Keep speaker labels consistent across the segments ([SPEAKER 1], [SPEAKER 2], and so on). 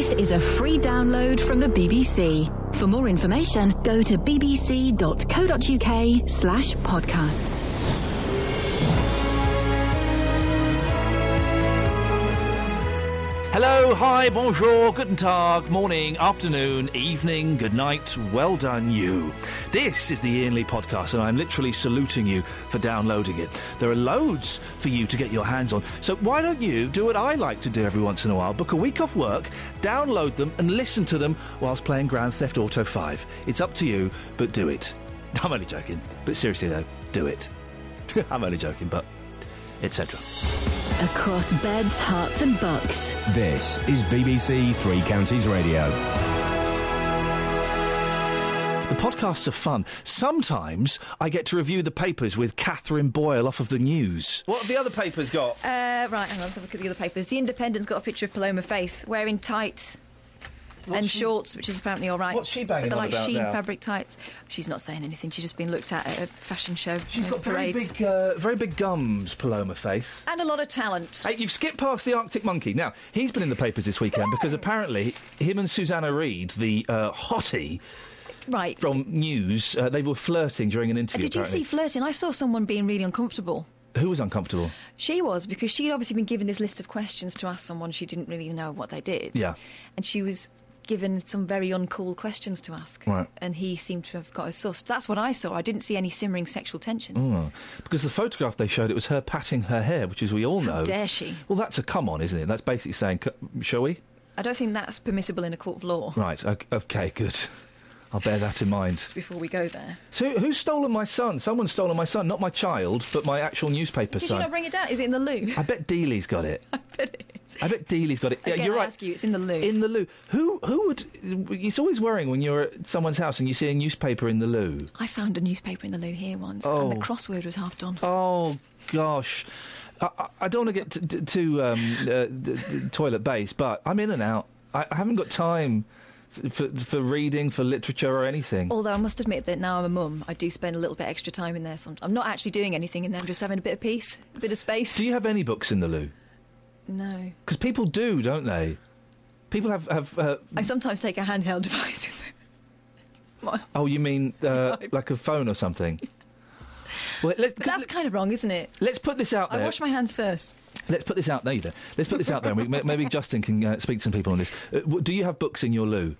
[SPEAKER 1] This is a free download from the BBC. For more information, go to bbc.co.uk/podcasts.
[SPEAKER 2] Hello, hi, bonjour, guten tag, morning, afternoon, evening, good night, well done you. This is the Iain Lee podcast and I'm literally saluting you for downloading it. There are loads for you to get your hands on, so why don't you do what I like to do every once in a while, book a week off work, download them and listen to them whilst playing Grand Theft Auto 5. It's up to you, but do it. I'm only joking, but seriously though, do it. I'm only joking, but etc.
[SPEAKER 1] Across beds, hearts and bucks.
[SPEAKER 3] This is BBC Three Counties Radio.
[SPEAKER 2] The podcasts are fun. Sometimes I get to review the papers with Catherine Boyle off of the news. What have the other papers got?
[SPEAKER 4] Right, hang on, let's have a look at the other papers. The Independent's got a picture of Paloma Faith wearing tights and shorts, which is apparently all right.
[SPEAKER 2] What's she banging on about
[SPEAKER 4] like sheen
[SPEAKER 2] now?
[SPEAKER 4] fabric tights. She's not saying anything. She's just been looked at a fashion show.
[SPEAKER 2] She's got very big gums, Paloma Faith.
[SPEAKER 4] And a lot of talent.
[SPEAKER 2] Hey, you've skipped past the Arctic Monkey. Now, he's been in the papers this weekend because apparently him and Susanna Reid, the hottie...
[SPEAKER 4] Right.
[SPEAKER 2] From News, they were flirting during an interview.
[SPEAKER 4] Did you see flirting? I saw someone being really uncomfortable.
[SPEAKER 2] Who was uncomfortable?
[SPEAKER 4] She was, because she'd obviously been given this list of questions to ask someone. She didn't really know what they did.
[SPEAKER 2] Yeah.
[SPEAKER 4] And she was given some very uncool questions to ask.
[SPEAKER 2] Right.
[SPEAKER 4] And he seemed to have got her sussed. That's what I saw. I didn't see any simmering sexual tensions.
[SPEAKER 2] Oh, because the photograph they showed, it was her patting her hair, which, as we all know...
[SPEAKER 4] How dare she?
[SPEAKER 2] Well, that's a come on, isn't it? That's basically saying, shall we?
[SPEAKER 4] I don't think that's permissible in a court of law.
[SPEAKER 2] Right, OK, good. I'll bear that in mind.
[SPEAKER 4] Just before we go there.
[SPEAKER 2] So who's stolen my son? Someone's stolen my son. Not my child, but my actual newspaper
[SPEAKER 4] Did
[SPEAKER 2] son.
[SPEAKER 4] you not bring it down? Is it in the loo?
[SPEAKER 2] I bet Dealey's got it.
[SPEAKER 4] I bet it is.
[SPEAKER 2] I bet Dealey's got it.
[SPEAKER 4] Again,
[SPEAKER 2] yeah, you're
[SPEAKER 4] I
[SPEAKER 2] right.
[SPEAKER 4] ask you, it's in the loo.
[SPEAKER 2] In the loo. Who would... It's always worrying when you're at someone's house and you see a newspaper in the loo.
[SPEAKER 4] I found a newspaper in the loo here once,
[SPEAKER 2] Oh.
[SPEAKER 4] and the crossword was half done.
[SPEAKER 2] Oh, gosh. I don't want to get too toilet based, but I'm in and out. I haven't got time for reading, for literature or anything.
[SPEAKER 4] Although I must admit that now I'm a mum, I do spend a little bit extra time in there sometimes. I'm not actually doing anything in there, I'm just having a bit of peace, a bit of space.
[SPEAKER 2] Do you have any books in the loo?
[SPEAKER 4] No.
[SPEAKER 2] Because people do, don't they? People have
[SPEAKER 4] I sometimes take a handheld device in there.
[SPEAKER 2] Oh, you mean like a phone or something? Well,
[SPEAKER 4] But that's kind of wrong, isn't it?
[SPEAKER 2] Let's put this out there.
[SPEAKER 4] I wash my hands first.
[SPEAKER 2] Let's put this out there. Let's put this out there. And maybe Justin can speak to some people on this. Do you have books in your loo?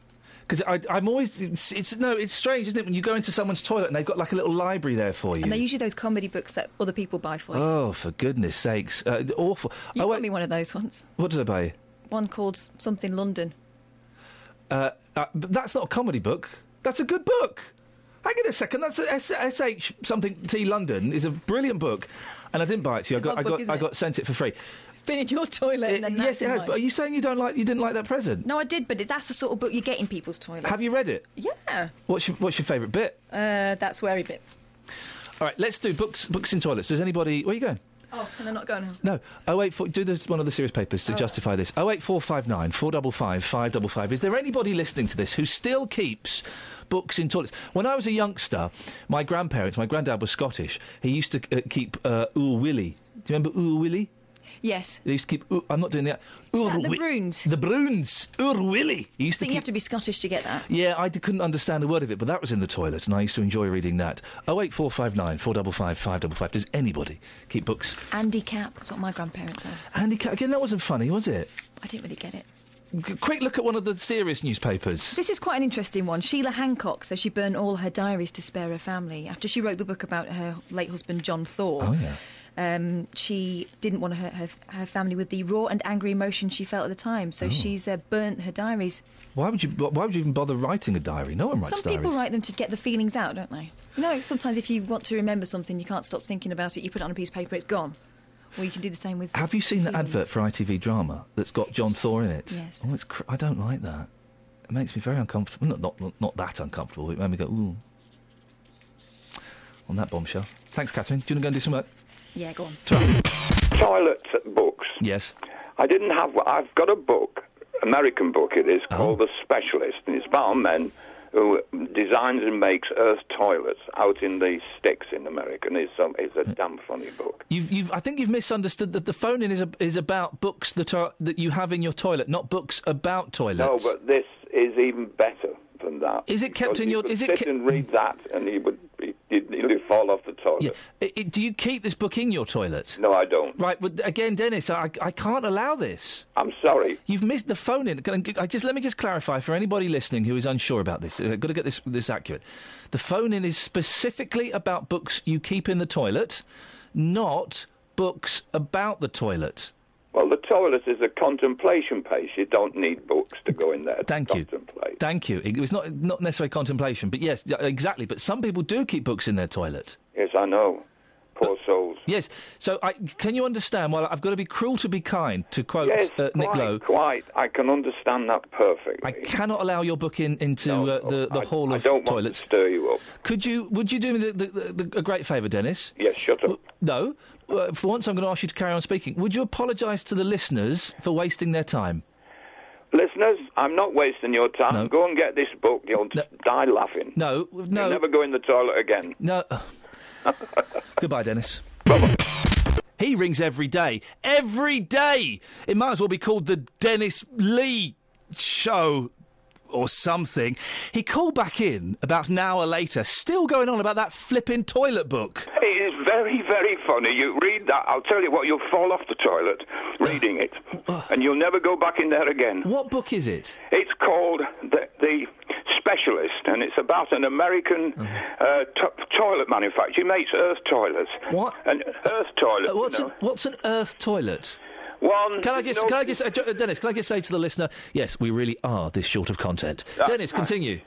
[SPEAKER 2] Because I'm always... It's strange, isn't it, when you go into someone's toilet and they've got like a little library there for you.
[SPEAKER 4] And they're usually those comedy books that other people buy for you.
[SPEAKER 2] Oh, for goodness sakes. Awful.
[SPEAKER 4] You got me one of those once.
[SPEAKER 2] What did I buy?
[SPEAKER 4] One called Something London.
[SPEAKER 2] But that's not a comedy book. That's a good book. Hang on a second. That's SH something T London is a brilliant book, and I didn't buy it to you. I got sent it for free.
[SPEAKER 4] It's been in your toilet. And then
[SPEAKER 2] yes, it has. But are you saying you didn't like that present?
[SPEAKER 4] No, I did, but that's the sort of book you get in people's toilets.
[SPEAKER 2] Have you read it?
[SPEAKER 4] Yeah.
[SPEAKER 2] What's your favourite bit?
[SPEAKER 4] That sweary bit.
[SPEAKER 2] All right, let's do books in toilets. Does anybody? Where are you going?
[SPEAKER 4] Oh, can I not go now?
[SPEAKER 2] No. 084. Do this one of the serious papers to justify this. 08459 455 555. Is there anybody listening to this who still keeps books in toilets? When I was a youngster, my granddad was Scottish. He used to keep Oor Willie. Do you remember Oor Willie?
[SPEAKER 4] Yes.
[SPEAKER 2] They used to keep... I'm not doing that.
[SPEAKER 4] The Bruins?
[SPEAKER 2] The Bruins. Oor Willie.
[SPEAKER 4] I think you have to be Scottish to get that.
[SPEAKER 2] Yeah, I couldn't understand a word of it, but that was in the toilet, and I used to enjoy reading that. 08459 455 555. Does anybody keep books?
[SPEAKER 4] Andy Cap. That's what my grandparents had.
[SPEAKER 2] Andy Cap. Again, that wasn't funny, was it?
[SPEAKER 4] I didn't really get it.
[SPEAKER 2] Quick look at one of the serious newspapers.
[SPEAKER 4] This is quite an interesting one. Sheila Hancock says she burned all her diaries to spare her family. After she wrote the book about her late husband, John Thaw.
[SPEAKER 2] Oh, yeah.
[SPEAKER 4] She didn't want to hurt her family with the raw and angry emotions she felt at the time, so she's burnt her diaries. Why would you
[SPEAKER 2] even bother writing a diary? No one writes diaries.
[SPEAKER 4] Some people write them to get the feelings out, don't they? You know, sometimes if you want to remember something, you can't stop thinking about it, you put it on a piece of paper, it's gone. Or you can do the same with...
[SPEAKER 2] Have you seen the
[SPEAKER 4] feelings.
[SPEAKER 2] advert for ITV Drama that's got John Thaw in it?
[SPEAKER 4] Yes.
[SPEAKER 2] Oh, I don't like that. It makes me very uncomfortable. Not that uncomfortable. It made me go, ooh. On that bombshell. Thanks, Catherine. Do you want to go and do some work?
[SPEAKER 4] Yeah, go on.
[SPEAKER 5] Toilet books.
[SPEAKER 2] Yes.
[SPEAKER 5] I've got a book, American book it is, called The Specialist, and it's about men who designs and makes earth toilets out in the sticks in America, and it's a damn funny book.
[SPEAKER 2] I think you've misunderstood that the phone-in is about books that you have in your toilet, not books about toilets.
[SPEAKER 5] No, but this is even better than that.
[SPEAKER 2] Is it kept in your...
[SPEAKER 5] Is it sit and read that, and you'd nearly fall off the toilet.
[SPEAKER 2] Yeah. Do you keep this book in your toilet?
[SPEAKER 5] No, I don't.
[SPEAKER 2] Right, but again, Dennis, I can't allow this.
[SPEAKER 5] I'm sorry.
[SPEAKER 2] You've missed the phone-in. Let me just clarify for anybody listening who is unsure about this. I've got to get this accurate. The phone-in is specifically about books you keep in the toilet, not books about the toilet.
[SPEAKER 5] Well, the toilet is a contemplation place. You don't need books to go in there.
[SPEAKER 2] Thank you. Thank you. It was not necessarily contemplation, but yes, exactly. But some people do keep books in their toilet.
[SPEAKER 5] Yes, I know. Poor souls.
[SPEAKER 2] Yes. So, can you understand? Well, I've got to be cruel to be kind, to quote Nick Lowe.
[SPEAKER 5] Quite. I can understand that perfectly.
[SPEAKER 2] I cannot allow your book into the hall of toilets.
[SPEAKER 5] I don't want to stir you up.
[SPEAKER 2] Would you do me a great favour, Dennis?
[SPEAKER 5] Yes, shut up.
[SPEAKER 2] No. For once, I'm going to ask you to carry on speaking. Would you apologise to the listeners for wasting their time?
[SPEAKER 5] Listeners, I'm not wasting your time.
[SPEAKER 2] No.
[SPEAKER 5] Go and get this book. You'll die laughing.
[SPEAKER 2] No.
[SPEAKER 5] You'll never go in the toilet again.
[SPEAKER 2] No. Goodbye, Dennis. He rings every day. Every day! It might as well be called the Dennis Lee Show or something. He called back in about an hour later, still going on about that flipping toilet book.
[SPEAKER 5] It is very, very funny. You read that, I'll tell you what, you'll fall off the toilet reading it, and you'll never go back in there again.
[SPEAKER 2] What book is it?
[SPEAKER 5] It's called The Specialist, and it's about an American toilet manufacturer. He makes earth toilets.
[SPEAKER 2] What?
[SPEAKER 5] An earth toilet.
[SPEAKER 2] What's an earth toilet?
[SPEAKER 5] Dennis,
[SPEAKER 2] can I just say to the listener, yes, we really are this short of content. Dennis, continue.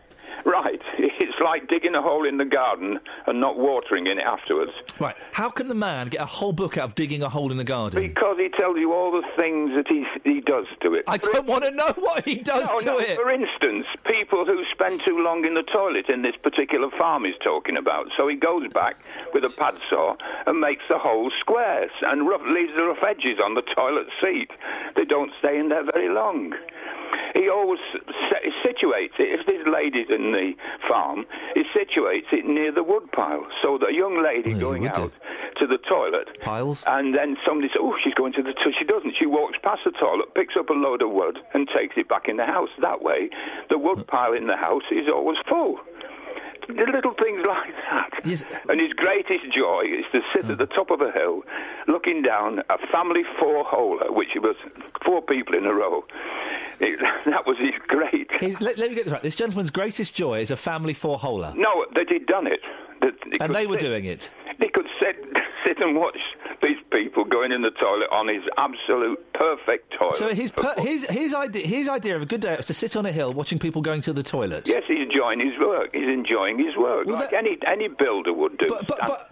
[SPEAKER 5] Right. It's like digging a hole in the garden and not watering in it afterwards.
[SPEAKER 2] Right. How can the man get a whole book out of digging a hole in the garden?
[SPEAKER 5] Because he tells you all the things that he does to it.
[SPEAKER 2] I don't want to know what he does to it.
[SPEAKER 5] For instance, people who spend too long in the toilet in this particular farm he's talking about. So he goes back with a pad saw and makes the hole squares and leaves the rough edges on the toilet seat. They don't stay in there very long. He always situates it, if there's ladies in the farm, he situates it near the wood pile. So the young lady going out to the toilet...
[SPEAKER 2] Piles?
[SPEAKER 5] And then somebody says, she's going to the toilet. She doesn't. She walks past the toilet, picks up a load of wood and takes it back in the house. That way, the wood pile in the house is always full. The little things like that.
[SPEAKER 2] Yes.
[SPEAKER 5] And his greatest joy is to sit at the top of a hill, looking down a family four-holer, which was 4 people in a row. That was his great...
[SPEAKER 2] Let me get this right. This gentleman's greatest joy is a family four-holer.
[SPEAKER 5] No, that he'd done it.
[SPEAKER 2] And they were doing it.
[SPEAKER 5] He could sit and watch these people going in the toilet on his absolute perfect toilet.
[SPEAKER 2] So his idea of a good day was to sit on a hill watching people going to the toilet.
[SPEAKER 5] Yes, he's enjoying his work. He's enjoying his work, well, like any builder would do.
[SPEAKER 2] But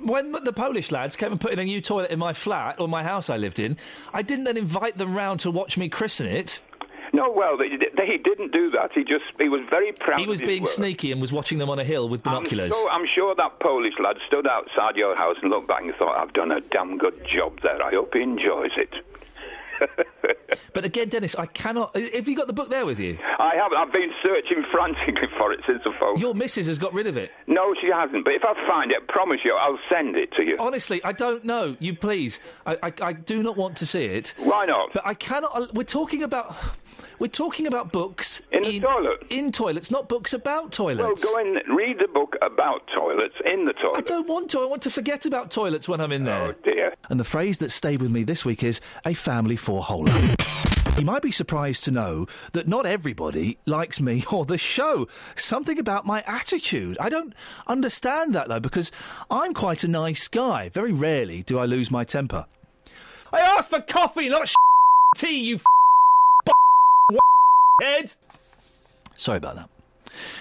[SPEAKER 2] when the Polish lads came and put in a new toilet in my flat or my house I lived in, I didn't then invite them round to watch me christen it.
[SPEAKER 5] No, well, he didn't do that. He was very proud.
[SPEAKER 2] He was being sneaky and was watching them on a hill with binoculars.
[SPEAKER 5] I'm sure that Polish lad stood outside your house and looked back and thought, I've done a damn good job there. I hope he enjoys it.
[SPEAKER 2] But again, Dennis, I cannot... Have you got the book there with you?
[SPEAKER 5] I haven't. I've been searching frantically for it since the phone.
[SPEAKER 2] Your missus has got rid of it?
[SPEAKER 5] No, she hasn't. But if I find it, I promise you, I'll send it to you.
[SPEAKER 2] Honestly, I don't know. You please. I do not want to see it.
[SPEAKER 5] Why not?
[SPEAKER 2] But I cannot... We're talking about books...
[SPEAKER 5] In the toilet?
[SPEAKER 2] In toilets, not books about toilets.
[SPEAKER 5] Well, go and read the book about toilets in the toilet.
[SPEAKER 2] I don't want to. I want to forget about toilets when I'm in there.
[SPEAKER 5] Oh, dear.
[SPEAKER 2] And the phrase that stayed with me this week is a family four-holer. You might be surprised to know that not everybody likes me or the show. Something about my attitude. I don't understand that, though, because I'm quite a nice guy. Very rarely do I lose my temper. I asked for coffee, not tea, you head. Sorry about that.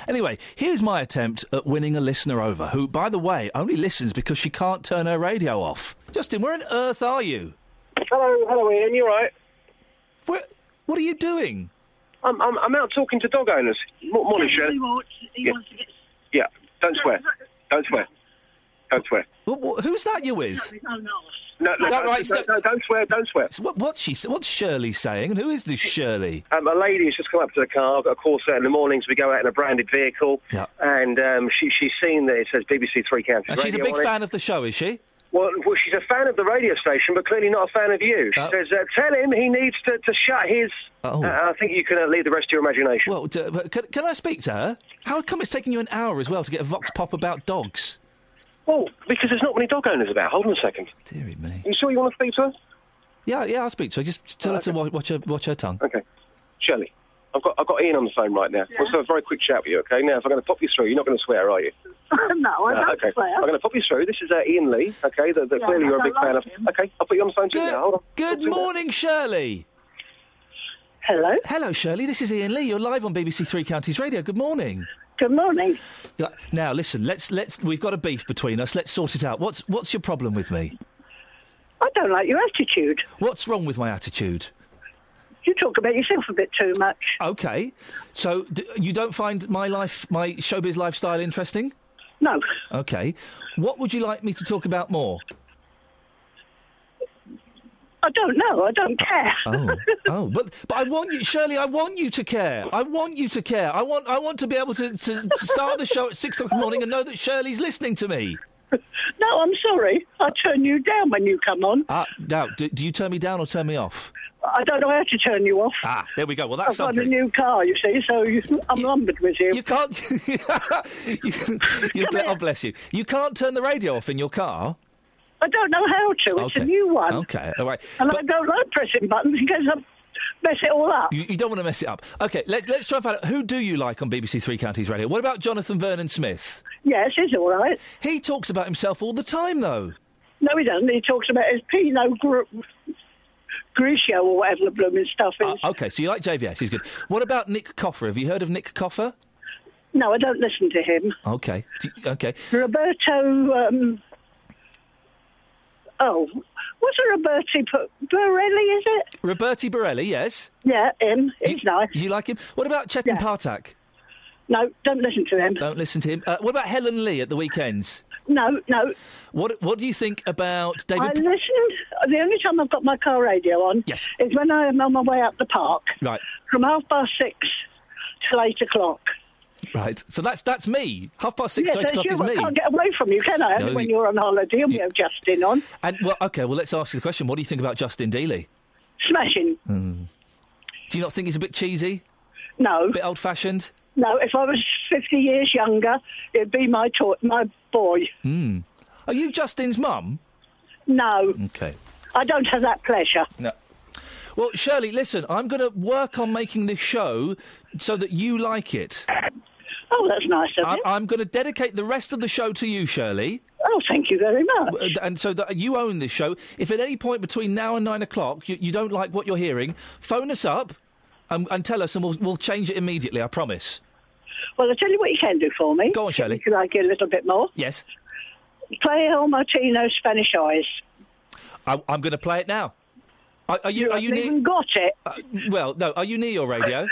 [SPEAKER 2] Anyway, here's my attempt at winning a listener over, who, by the way, only listens because she can't turn her radio off. Justin, where on earth are you?
[SPEAKER 6] Hello, Ian. You all right?
[SPEAKER 2] What are you doing?
[SPEAKER 6] I'm out talking to dog owners. Morning, Shelley.
[SPEAKER 7] He wants to get...
[SPEAKER 6] Yeah, don't swear. Don't swear. Don't swear.
[SPEAKER 2] Who's that you're with?
[SPEAKER 6] No,
[SPEAKER 2] Right,
[SPEAKER 6] don't swear. Don't swear.
[SPEAKER 2] What's Shirley saying? And who is this Shirley?
[SPEAKER 6] A lady has just come up to the car. I've got a call set in the mornings. We go out in a branded vehicle.
[SPEAKER 2] Yeah.
[SPEAKER 6] And she's seen that it says BBC Three Counties
[SPEAKER 2] And she's a
[SPEAKER 6] Radio
[SPEAKER 2] big
[SPEAKER 6] on
[SPEAKER 2] fan of the show, is she?
[SPEAKER 6] Well, she's a fan of the radio station, but clearly not a fan of you. She says, tell him he needs to shut his... I think you can leave the rest to your imagination.
[SPEAKER 2] Well, can I speak to her? How come it's taking you an hour as well to get a vox pop about dogs?
[SPEAKER 6] Well, because there's not many dog owners about. Hold on a second.
[SPEAKER 2] Deary me.
[SPEAKER 6] You sure you want to speak to her?
[SPEAKER 2] Yeah, I'll speak to her. Just tell her to watch her tongue.
[SPEAKER 6] Okay. Shirley, I've got Ian on the phone right now. Let's have a very quick chat with you, okay? Now, if I'm going to pop you through, you're not going to swear, are you?
[SPEAKER 7] No, I don't swear.
[SPEAKER 6] I'm going to pop you through. This is Iain Lee, okay, that clearly you're a big fan of. Okay, I'll put you on the phone too now. Hold on.
[SPEAKER 2] Good morning, Shirley.
[SPEAKER 7] Hello.
[SPEAKER 2] Hello, Shirley. This is Iain Lee. You're live on BBC Three Counties Radio. Good morning.
[SPEAKER 7] Good morning.
[SPEAKER 2] Now, listen. Let's. We've got a beef between us. Let's sort it out. What's your problem with me?
[SPEAKER 7] I don't like your attitude.
[SPEAKER 2] What's wrong with my attitude?
[SPEAKER 7] You talk about yourself a bit too much.
[SPEAKER 2] Okay. So you don't find my showbiz lifestyle interesting?
[SPEAKER 7] No.
[SPEAKER 2] Okay. What would you like me to talk about more?
[SPEAKER 7] I don't know. I don't care.
[SPEAKER 2] But I want you, Shirley. I want you to care. I want you to care. I want to be able to start the show at 6 o'clock in the morning and know that Shirley's listening to me.
[SPEAKER 7] No, I'm sorry. I turn you down when you come on.
[SPEAKER 2] Now, do you turn me down or turn me off?
[SPEAKER 7] I don't know how to turn you off.
[SPEAKER 2] There we go. Well, that's
[SPEAKER 7] I've
[SPEAKER 2] something.
[SPEAKER 7] got a new car, you see, so I'm lumbered with you.
[SPEAKER 2] You can't. Oh, bless you. You can't turn the radio off in your car.
[SPEAKER 7] I don't know how to. It's a new one.
[SPEAKER 2] Okay, all right.
[SPEAKER 7] And I don't like pressing buttons in case I mess it all up.
[SPEAKER 2] You don't want to mess it up. Okay, let's try and find out. Who do you like on BBC Three Counties Radio? What about Jonathan Vernon Smith?
[SPEAKER 7] Yes, he's all right.
[SPEAKER 2] He talks about himself all the time, though.
[SPEAKER 7] No, he doesn't. He talks about his Pinot Grigio or whatever the blooming stuff is.
[SPEAKER 2] Okay, so you like JVS. He's good. What about Nick Coffer? Have you heard of Nick Coffer?
[SPEAKER 7] No, I don't listen to him.
[SPEAKER 2] Okay. Okay.
[SPEAKER 7] Roberto... what's a Roberti Borelli, is it?
[SPEAKER 2] Roberti Borelli, yes.
[SPEAKER 7] Yeah, him. He's nice.
[SPEAKER 2] Do you like him? What about Chetan Partak?
[SPEAKER 7] No, don't listen to him.
[SPEAKER 2] Don't listen to him. What about Helen Lee at the weekends?
[SPEAKER 7] No.
[SPEAKER 2] What do you think about David...
[SPEAKER 7] I listened. The only time I've got my car radio on is when I am on my way up the park.
[SPEAKER 2] Right.
[SPEAKER 7] From 6:30 till 8 o'clock.
[SPEAKER 2] Right. So that's me. 6:30 to 8 o'clock is me.
[SPEAKER 7] I can't get away from you, can I?
[SPEAKER 2] No,
[SPEAKER 7] when you're on holiday, you have Justin on.
[SPEAKER 2] And let's ask you the question. What do you think about Justin Dealey?
[SPEAKER 7] Smashing.
[SPEAKER 2] Do you not think he's a bit cheesy?
[SPEAKER 7] No.
[SPEAKER 2] A bit old-fashioned?
[SPEAKER 7] No, if I was 50 years younger, it'd be my boy.
[SPEAKER 2] Are you Justin's mum?
[SPEAKER 7] No.
[SPEAKER 2] Okay.
[SPEAKER 7] I don't have that pleasure.
[SPEAKER 2] No. Well, Shirley, listen, I'm going to work on making this show so that you like it.
[SPEAKER 7] Oh, that's nice of you.
[SPEAKER 2] I'm going to dedicate the rest of the show to you, Shirley.
[SPEAKER 7] Oh, thank you very much.
[SPEAKER 2] And so that you own this show. If at any point between now and 9 o'clock you don't like what you're hearing, phone us up and tell us and we'll change it immediately, I promise.
[SPEAKER 7] Well, I'll tell you what you can do for me.
[SPEAKER 2] Go on, Shirley.
[SPEAKER 7] If you like it a little bit more.
[SPEAKER 2] Yes.
[SPEAKER 7] Play El Martino Spanish Eyes.
[SPEAKER 2] I'm going to play it now. Are you
[SPEAKER 7] haven't
[SPEAKER 2] near...
[SPEAKER 7] even got it.
[SPEAKER 2] Well, no. Are you near your radio?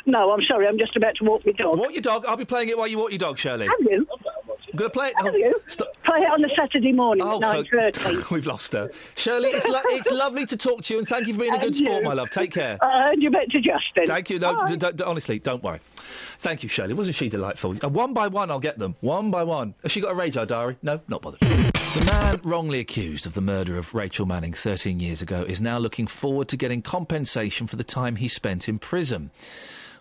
[SPEAKER 7] No, I'm sorry. I'm just about to walk my dog.
[SPEAKER 2] Walk your dog. I'll be playing it while you walk your dog, Shirley.
[SPEAKER 7] Have you?
[SPEAKER 2] I'm going to play it.
[SPEAKER 7] Have you? Play it on a Saturday morning at 9:30.
[SPEAKER 2] We've lost her. Shirley, it's lovely to talk to you and thank you for being a good sport, my love. Take care.
[SPEAKER 7] And you better Justin.
[SPEAKER 2] Thank you. No, honestly, don't worry. Thank you, Shirley. Wasn't she delightful? One by one, I'll get them. One by one. Has she got a radar diary? No, not bothered. The man wrongly accused of the murder of Rachel Manning 13 years ago is now looking forward to getting compensation for the time he spent in prison.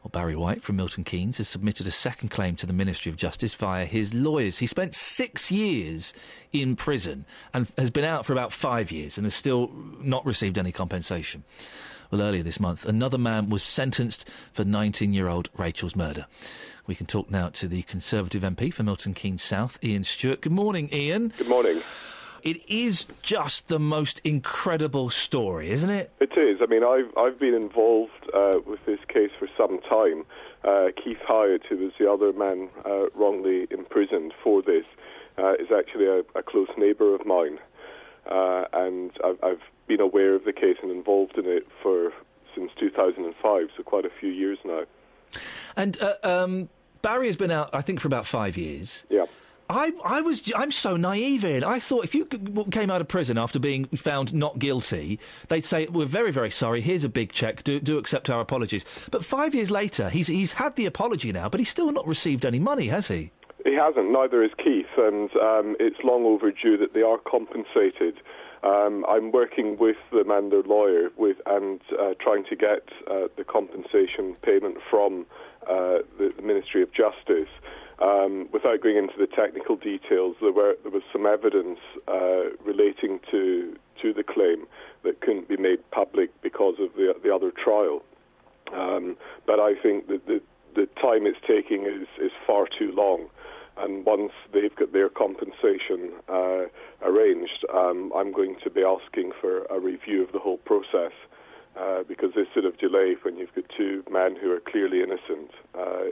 [SPEAKER 2] Well, Barry White from Milton Keynes has submitted a second claim to the Ministry of Justice via his lawyers. He spent 6 years in prison and has been out for about 5 years and has still not received any compensation. Well, earlier this month, another man was sentenced for 19-year-old Rachel's murder. We can talk now to the Conservative MP for Milton Keynes South, Iain Stewart. Good morning, Iain.
[SPEAKER 8] Good morning.
[SPEAKER 2] It is just the most incredible story, isn't it?
[SPEAKER 8] It is. I mean, I've been involved with this case for some time. Keith Hyatt, who was the other man wrongly imprisoned for this, is actually a close neighbour of mine. And I've been aware of the case and involved in it since 2005, so quite a few years now.
[SPEAKER 2] And Barry has been out, I think, for about 5 years.
[SPEAKER 8] Yeah.
[SPEAKER 2] I'm so naive, Ian. I thought if you came out of prison after being found not guilty, they'd say, we're very, very sorry, here's a big cheque, do accept our apologies. But 5 years later, he's had the apology now, but he's still not received any money, has he?
[SPEAKER 8] He hasn't, neither has Keith, and it's long overdue that they are compensated. I'm working with them and their lawyer and trying to get the compensation payment from the Ministry of Justice. Without going into the technical details, there was some evidence relating to the claim that couldn't be made public because of the other trial. But I think that the time it's taking is far too long. And once they've got their compensation arranged, I'm going to be asking for a review of the whole process. Because this sort of delay when you've got two men who are clearly innocent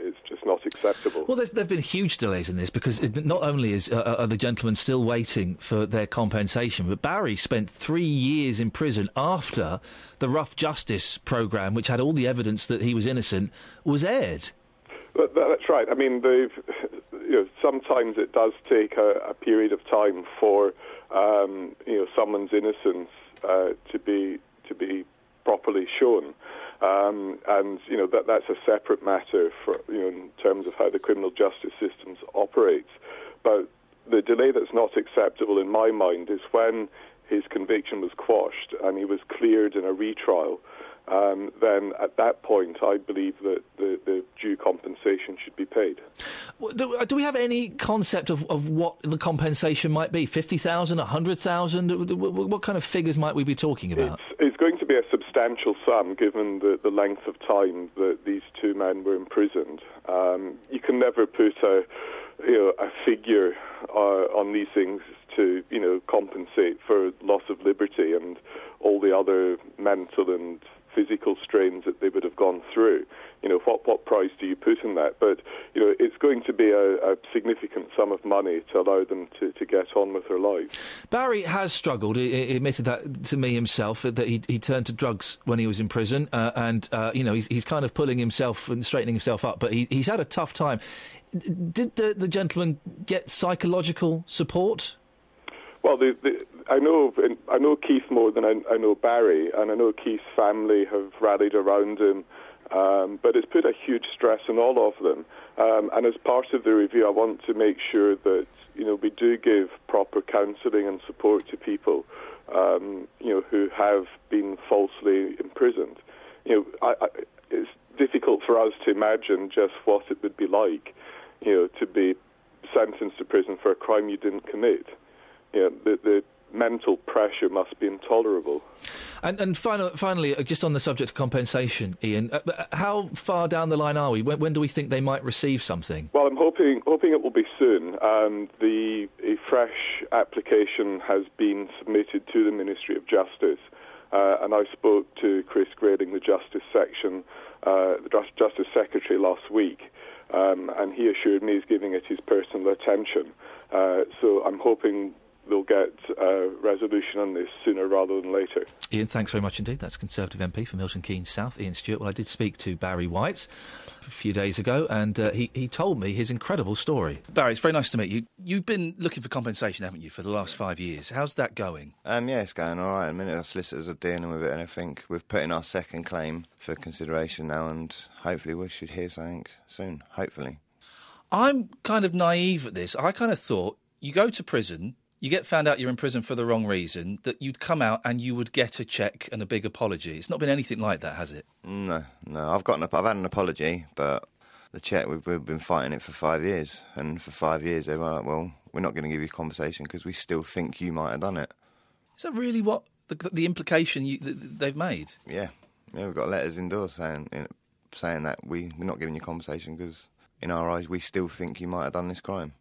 [SPEAKER 8] is just not acceptable.
[SPEAKER 2] Well, there have been huge delays in this because not only are the gentlemen still waiting for their compensation, but Barry spent 3 years in prison after the Rough Justice programme, which had all the evidence that he was innocent, was aired.
[SPEAKER 8] That's right. I mean, sometimes it does take a period of time for someone's innocence to be properly shown, and that's a separate matter for in terms of how the criminal justice system operates. But the delay that's not acceptable in my mind is when his conviction was quashed and he was cleared in a retrial. Then at that point, I believe that the due compensation should be paid.
[SPEAKER 2] Do we have any concept of what the compensation might be? 50,000, 100,000? What kind of figures might we be talking about?
[SPEAKER 8] It's going to be a substantial sum, given the length of time that these two men were imprisoned. You can never put a figure on these things to compensate for loss of liberty and all the other mental and physical strains that they would have gone through. What price do you put in that? But, it's going to be a significant sum of money to allow them to get on with their lives.
[SPEAKER 2] Barry has struggled. He admitted that to me himself, that he turned to drugs when he was in prison, and he's kind of pulling himself and straightening himself up, but he's had a tough time. Did the gentleman get psychological support?
[SPEAKER 8] Well, I know Keith more than I know Barry, and I know Keith's family have rallied around him, but it's put a huge stress on all of them. And as part of the review, I want to make sure that we do give proper counselling and support to people who have been falsely imprisoned. It's difficult for us to imagine just what it would be like, to be sentenced to prison for a crime you didn't commit. The mental pressure must be intolerable.
[SPEAKER 2] And finally, just on the subject of compensation, Ian, how far down the line are we? When do we think they might receive something?
[SPEAKER 8] Well, I'm hoping it will be soon. A fresh application has been submitted to the Ministry of Justice, and I spoke to Chris Grading, the Justice Secretary, last week, and he assured me he's giving it his personal attention. So I'm hoping they'll get a resolution on this sooner rather than later.
[SPEAKER 2] Ian, thanks very much indeed. That's Conservative MP for Milton Keynes South, Ian Stewart. Well, I did speak to Barry White a few days ago, and he told me his incredible story. Barry, it's very nice to meet you. You've been looking for compensation, haven't you, for the last 5 years? How's that going?
[SPEAKER 9] Yeah, it's going all right. At the minute, our solicitors are dealing with it, and I think we've put in our second claim for consideration now, and hopefully we should hear something soon, hopefully.
[SPEAKER 2] I'm kind of naive at this. I kind of thought you go to prison, you get found out you're in prison for the wrong reason, that you'd come out and you would get a cheque and a big apology. It's not been anything like that, has it?
[SPEAKER 9] No. I've had an apology, but the cheque, we've been fighting it for 5 years. And for 5 years, they were like, well, we're not going to give you compensation because we still think you might have done it.
[SPEAKER 2] Is that really what the implication they've made?
[SPEAKER 9] Yeah, we've got letters indoors saying that we're not giving you compensation because, in our eyes, we still think you might have done this crime.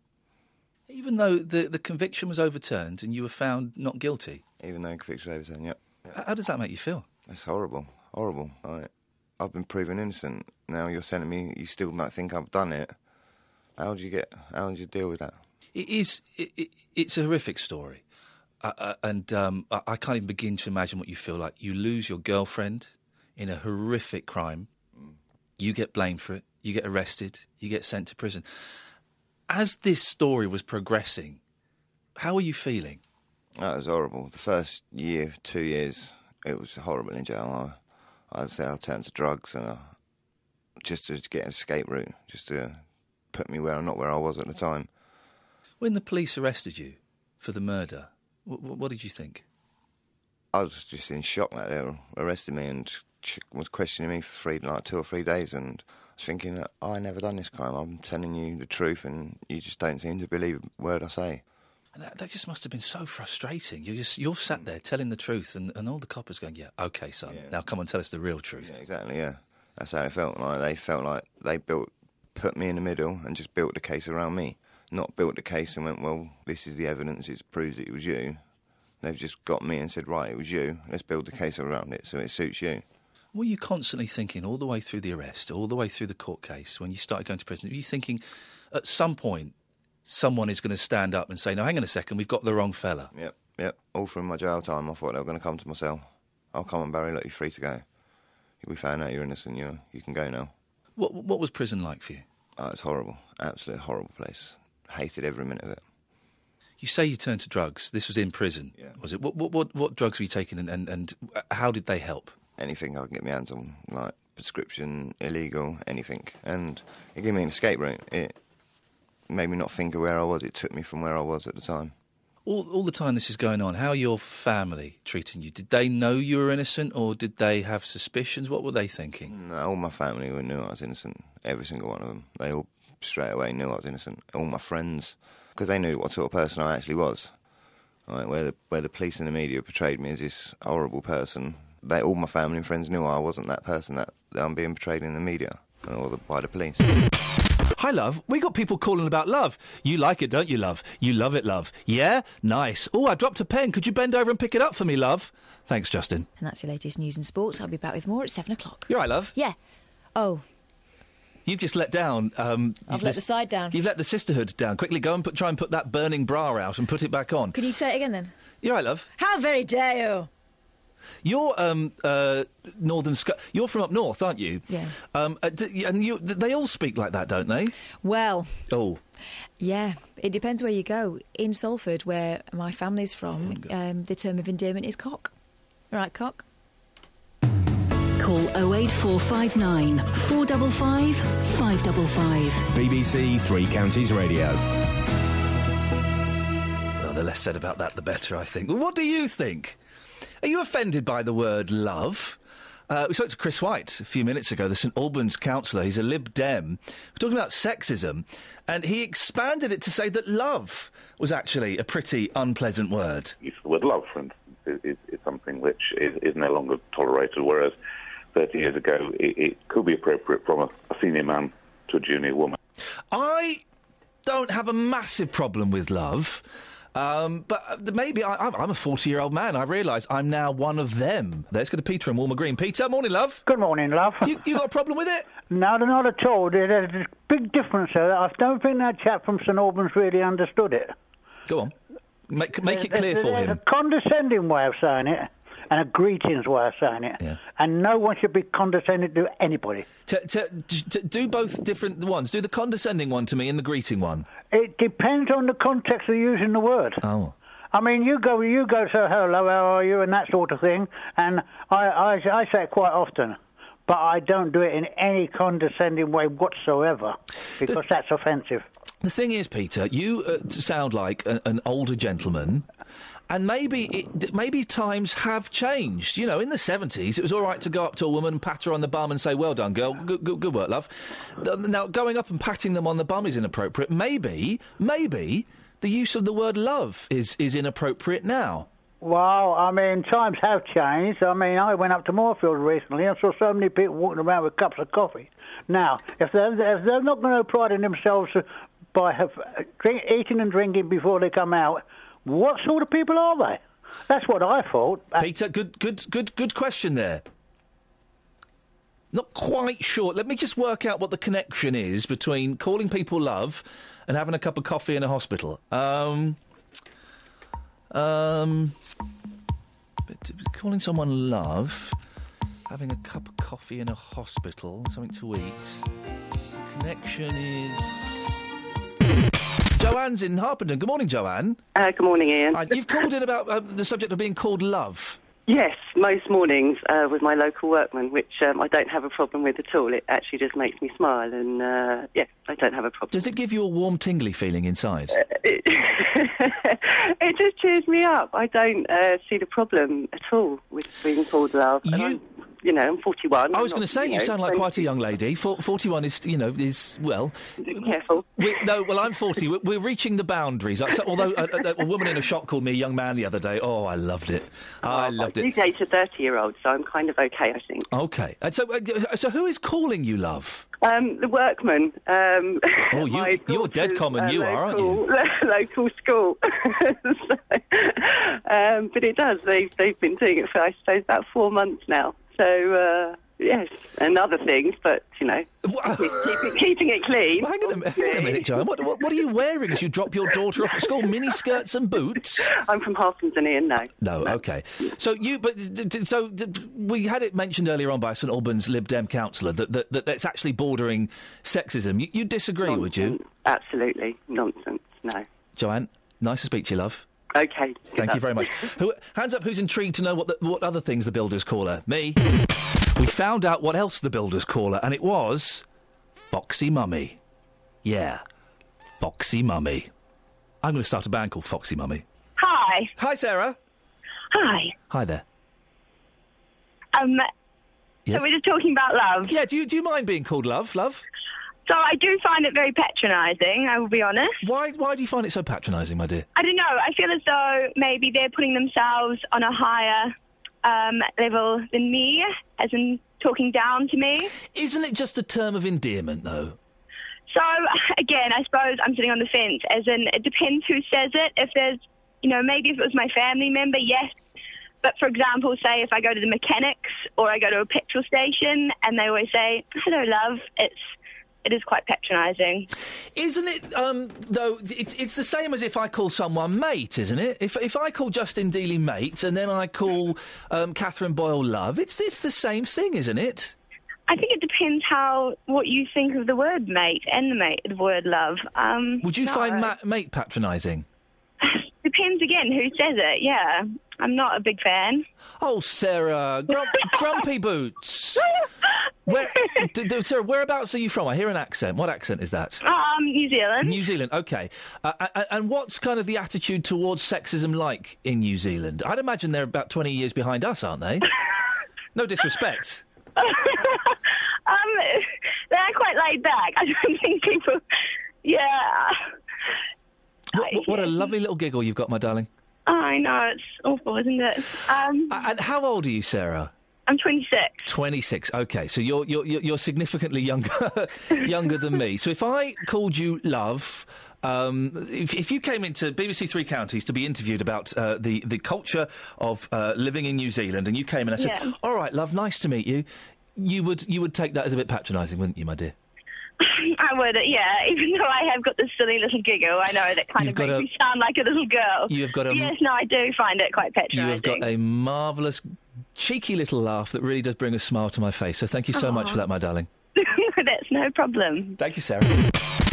[SPEAKER 2] Even though the conviction was overturned and you were found not guilty?
[SPEAKER 9] Even though the conviction was overturned, yep.
[SPEAKER 2] How does that make you feel?
[SPEAKER 9] It's horrible. I've been proven innocent. Now you're telling me you still might think I've done it. How do you deal with that?
[SPEAKER 2] It's a horrific story. And I can't even begin to imagine what you feel like. You lose your girlfriend in a horrific crime. You get blamed for it. You get arrested. You get sent to prison. As this story was progressing, how were you feeling?
[SPEAKER 9] It was horrible. The first year, 2 years, it was horrible in jail. I'd say I turned to drugs and just to get an escape route, just to put me not where I was at the time.
[SPEAKER 2] When the police arrested you for the murder, what did you think?
[SPEAKER 9] I was just in shock that they arrested me and was questioning me for 2 or 3 days, and I was thinking that I never done this crime. I'm telling you the truth, and you just don't seem to believe a word I say.
[SPEAKER 2] And that just must have been so frustrating. You're sat there telling the truth, and all the coppers going, "Yeah, okay, son, now come on, tell us the real truth."
[SPEAKER 9] Yeah, exactly. Yeah, that's how it felt. Like they felt like they put me in the middle and just built the case around me. Not built the case and went, "Well, this is the evidence. It proves that it was you." They've just got me and said, "Right, it was you. Let's build the case around it so it suits you."
[SPEAKER 2] Were you constantly thinking all the way through the arrest, all the way through the court case, when you started going to prison, were you thinking at some point someone is going to stand up and say, "No, hang on a second, we've got the wrong fella"?
[SPEAKER 9] Yep. All through my jail time, I thought they were going to come to my cell. "I'll come on, Barry, look, you're free to go. We found out you're innocent, you can go now."
[SPEAKER 2] What was prison like for you?
[SPEAKER 9] It's horrible. Absolutely horrible place. Hated every minute of it.
[SPEAKER 2] You say you turned to drugs. This was in prison, was it? What drugs were you taking, and how did they help?
[SPEAKER 9] Anything I can get my hands on, like prescription, illegal, anything. And it gave me an escape route. It made me not think of where I was. It took me from where I was at the time.
[SPEAKER 2] All the time this is going on, how are your family treating you? Did they know you were innocent, or did they have suspicions? What were they thinking?
[SPEAKER 9] No, all my family knew I was innocent. Every single one of them. They all straight away knew I was innocent. All my friends, because they knew what sort of person I actually was. Like, where the police and the media portrayed me as this horrible person, all my family and friends knew I wasn't that person that I'm being portrayed in the media or by the police.
[SPEAKER 2] Hi, love. We got people calling about love. You like it, don't you, love? You love it, love. Yeah? Nice. Oh, I dropped a pen. Could you bend over and pick it up for me, love? Thanks, Justin.
[SPEAKER 4] And that's your latest news and sports. I'll be back with more at 7 o'clock.
[SPEAKER 2] You all right, love?
[SPEAKER 4] Yeah. Oh.
[SPEAKER 2] You've just let down...
[SPEAKER 4] I've let the side down.
[SPEAKER 2] You've let the sisterhood down. Quickly, go and try and put that burning bra out and put it back on.
[SPEAKER 4] Can you say it again, then?
[SPEAKER 2] You all right, love?
[SPEAKER 4] How very dare you!
[SPEAKER 2] You're You're from up north, aren't you?
[SPEAKER 4] Yeah.
[SPEAKER 2] And they all speak like that, don't they?
[SPEAKER 4] Well.
[SPEAKER 2] Oh.
[SPEAKER 4] Yeah. It depends where you go. In Salford, where my family's from, the term of endearment is cock. All right, cock.
[SPEAKER 1] Call 08459 455 555.
[SPEAKER 3] BBC Three Counties Radio.
[SPEAKER 2] Well, the less said about that, the better, I think. Well, what do you think? Are you offended by the word love? We spoke to Chris White a few minutes ago, the St Albans councillor. He's a Lib Dem. We're talking about sexism, and he expanded it to say that love was actually a pretty unpleasant word.
[SPEAKER 10] The word love, for instance, is something which is no longer tolerated, whereas 30 years ago it could be appropriate from a senior man to a junior woman.
[SPEAKER 2] I don't have a massive problem with love. But maybe I'm a 40-year-old man. I realise I'm now one of them. Let's go to Peter in Walmer Green. Peter, morning, love.
[SPEAKER 11] Good morning, love.
[SPEAKER 2] You got a problem with it?
[SPEAKER 11] No, not at all. There's a big difference there. I don't think that chap from St Albans really understood it.
[SPEAKER 2] Go on. Make it clear for him.
[SPEAKER 11] There's a condescending way of saying it and a greetings way of saying it.
[SPEAKER 2] Yeah.
[SPEAKER 11] And no one should be condescending to anybody.
[SPEAKER 2] Do both different ones. Do the condescending one to me and the greeting one.
[SPEAKER 11] It depends on the context of using the word.
[SPEAKER 2] Oh.
[SPEAKER 11] I mean, you go say hello, how are you, and that sort of thing, and I say it quite often, but I don't do it in any condescending way whatsoever, because that's offensive.
[SPEAKER 2] The thing is, Peter, you sound like an older gentleman, and maybe times have changed. You know, in the 70s, it was all right to go up to a woman, pat her on the bum and say, "Well done, girl, good work, love." Now, going up and patting them on the bum is inappropriate. Maybe the use of the word love is inappropriate now.
[SPEAKER 11] Well, I mean, times have changed. I mean, I went up to Moorfield recently and saw so many people walking around with cups of coffee. Now, if they're not going to pride in themselves by eating and drinking before they come out, what sort of people are they? That's what I thought.
[SPEAKER 2] Peter, good question there. Not quite sure. Let me just work out what the connection is between calling people love and having a cup of coffee in a hospital. Calling someone love, having a cup of coffee in a hospital, something to eat. The connection is... Joanne's in Harpenden. Good morning, Joanne.
[SPEAKER 12] Good morning, Ian.
[SPEAKER 2] You've called in about the subject of being called love.
[SPEAKER 12] Yes, most mornings with my local workman, which I don't have a problem with at all. It actually just makes me smile, and I don't have a problem.
[SPEAKER 2] Does it give you a warm, tingly feeling inside?
[SPEAKER 12] It just cheers me up. I don't see the problem at all with being called love. I'm 41.
[SPEAKER 2] I was going to say, you sound like quite a young lady. 41 is, well...
[SPEAKER 12] Be careful.
[SPEAKER 2] I'm 40. We're reaching the boundaries. Although a woman in a shop called me a young man the other day. Oh, I loved it. I loved it.
[SPEAKER 12] You date a 30-year-old, so I'm kind of okay, I think.
[SPEAKER 2] Okay. So who is calling you love?
[SPEAKER 12] The workman.
[SPEAKER 2] You're dead common, you are, aren't you?
[SPEAKER 12] Local school. But it does. They've been doing it for, I suppose, about 4 months now. So, yes, and other things, but, keeping it clean.
[SPEAKER 2] Well, hang on a minute, Joanne. What are you wearing as you drop your daughter off at school? Mini skirts and boots?
[SPEAKER 12] I'm from Harpenden, Ian, no.
[SPEAKER 2] No, OK. So we had it mentioned earlier on by St Albans Lib Dem councillor that that's actually bordering sexism. You disagree,
[SPEAKER 12] Nonsense.
[SPEAKER 2] Would you?
[SPEAKER 12] Absolutely. Nonsense, no.
[SPEAKER 2] Joanne, nice to speak to you, love.
[SPEAKER 12] OK.
[SPEAKER 2] Thank you very much. Hands up who's intrigued to know what other things the builders call her. Me. We found out what else the builders call her, and it was Foxy Mummy. Yeah, Foxy Mummy. I'm going to start a band called Foxy Mummy.
[SPEAKER 13] Hi.
[SPEAKER 2] Hi, Sarah.
[SPEAKER 13] Hi.
[SPEAKER 2] Hi there.
[SPEAKER 13] Yes? So we're just talking about love.
[SPEAKER 2] Yeah, do you mind being called love?
[SPEAKER 13] So I do find it very patronising, I will be honest.
[SPEAKER 2] Why do you find it so patronising, my dear?
[SPEAKER 13] I don't know. I feel as though maybe they're putting themselves on a higher level than me, as in talking down to me.
[SPEAKER 2] Isn't it just a term of endearment, though?
[SPEAKER 13] So, again, I suppose I'm sitting on the fence, as in it depends who says it. If there's, maybe if it was my family member, yes. But, for example, say if I go to the mechanics or I go to a petrol station and they always say, hello, love, it is quite patronising.
[SPEAKER 2] Isn't it, though, it's the same as if I call someone mate, isn't it? If I call Justin Dealey mate and then I call Catherine Boyle love, it's the same thing, isn't it?
[SPEAKER 13] I think it depends what you think of the word mate and the word love.
[SPEAKER 2] Would you find mate patronising?
[SPEAKER 13] Depends again who says it, yeah. I'm not a big fan.
[SPEAKER 2] Oh, Sarah, grumpy boots. Sarah, whereabouts are you from? I hear an accent. What accent is that?
[SPEAKER 13] New Zealand.
[SPEAKER 2] New Zealand, OK. And what's kind of the attitude towards sexism like in New Zealand? I'd imagine they're about 20 years behind us, aren't they? No disrespect.
[SPEAKER 13] They're quite laid back. I don't think people... Yeah.
[SPEAKER 2] What a lovely little giggle you've got, my darling.
[SPEAKER 13] Oh, I know, it's awful, isn't it?
[SPEAKER 2] And how old are you, Sarah?
[SPEAKER 13] I'm 26.
[SPEAKER 2] 26. OK, so you're significantly younger than me. So if I called you love, if you came into BBC Three Counties to be interviewed about the culture of living in New Zealand, and you came and I said, "All right, love, nice to meet you," you would take that as a bit patronising, wouldn't you, my dear?
[SPEAKER 13] I would, yeah. Even though I have got this silly little giggle, I know that kind of makes me sound like a little girl. Yes, no, I do find it quite patronising.
[SPEAKER 2] You have got a marvellous, cheeky little laugh that really does bring a smile to my face. So thank you so much for that, my darling.
[SPEAKER 13] That's no problem.
[SPEAKER 2] Thank you, Sarah.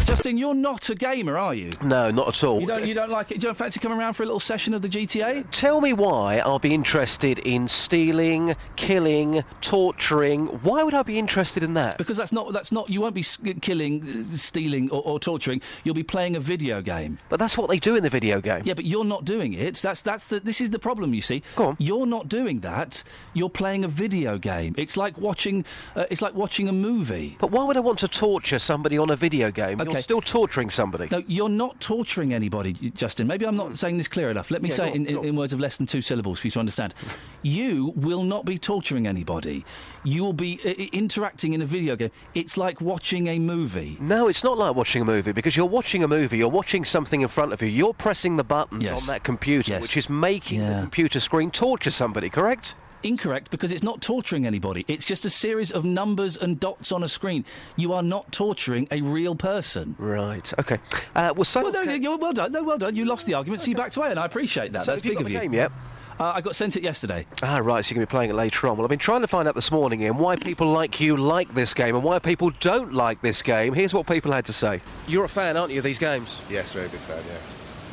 [SPEAKER 2] Justin, you're not a gamer, are you?
[SPEAKER 14] No, not at all.
[SPEAKER 2] You don't like it? Do you fancy coming around for a little session of the GTA?
[SPEAKER 14] Tell me why I'll be interested in stealing, killing, torturing. Why would I be interested in that?
[SPEAKER 2] Because that's not. You won't be killing, stealing, or torturing. You'll be playing a video game.
[SPEAKER 14] But that's what they do in the video game.
[SPEAKER 2] Yeah, but you're not doing it. This is the problem. You see.
[SPEAKER 14] Go on.
[SPEAKER 2] You're not doing that. You're playing a video game. It's like watching. It's like watching a movie.
[SPEAKER 14] But why would I want to torture somebody on a video game?
[SPEAKER 2] Okay.
[SPEAKER 14] You're still torturing somebody.
[SPEAKER 2] No, you're not torturing anybody, Justin. Maybe I'm not saying this clear enough. Let me say it in words of less than 2 syllables for you to understand. You will not be torturing anybody. You will be interacting in a video game. It's like watching a movie.
[SPEAKER 14] No, it's not like watching a movie, because you're watching a movie, you're watching something in front of you, you're pressing the buttons on that computer, which is making the computer screen torture somebody, correct?
[SPEAKER 2] Incorrect, because it's not torturing anybody. It's just a series of numbers and dots on a screen. You are not torturing a real person.
[SPEAKER 14] Right, OK. Well,
[SPEAKER 2] well done. No, well done. You lost the argument, so you backed away, and I appreciate that.
[SPEAKER 14] So
[SPEAKER 2] that's big of you.
[SPEAKER 14] Game yet?
[SPEAKER 2] I got sent it yesterday.
[SPEAKER 14] Ah, right, so you're going to be playing it later on. Well, I've been trying to find out this morning, Ian, why people like you like this game and why people don't like this game. Here's what people had to say. You're a fan, aren't you, of these games?
[SPEAKER 15] Yes, very big fan, yeah.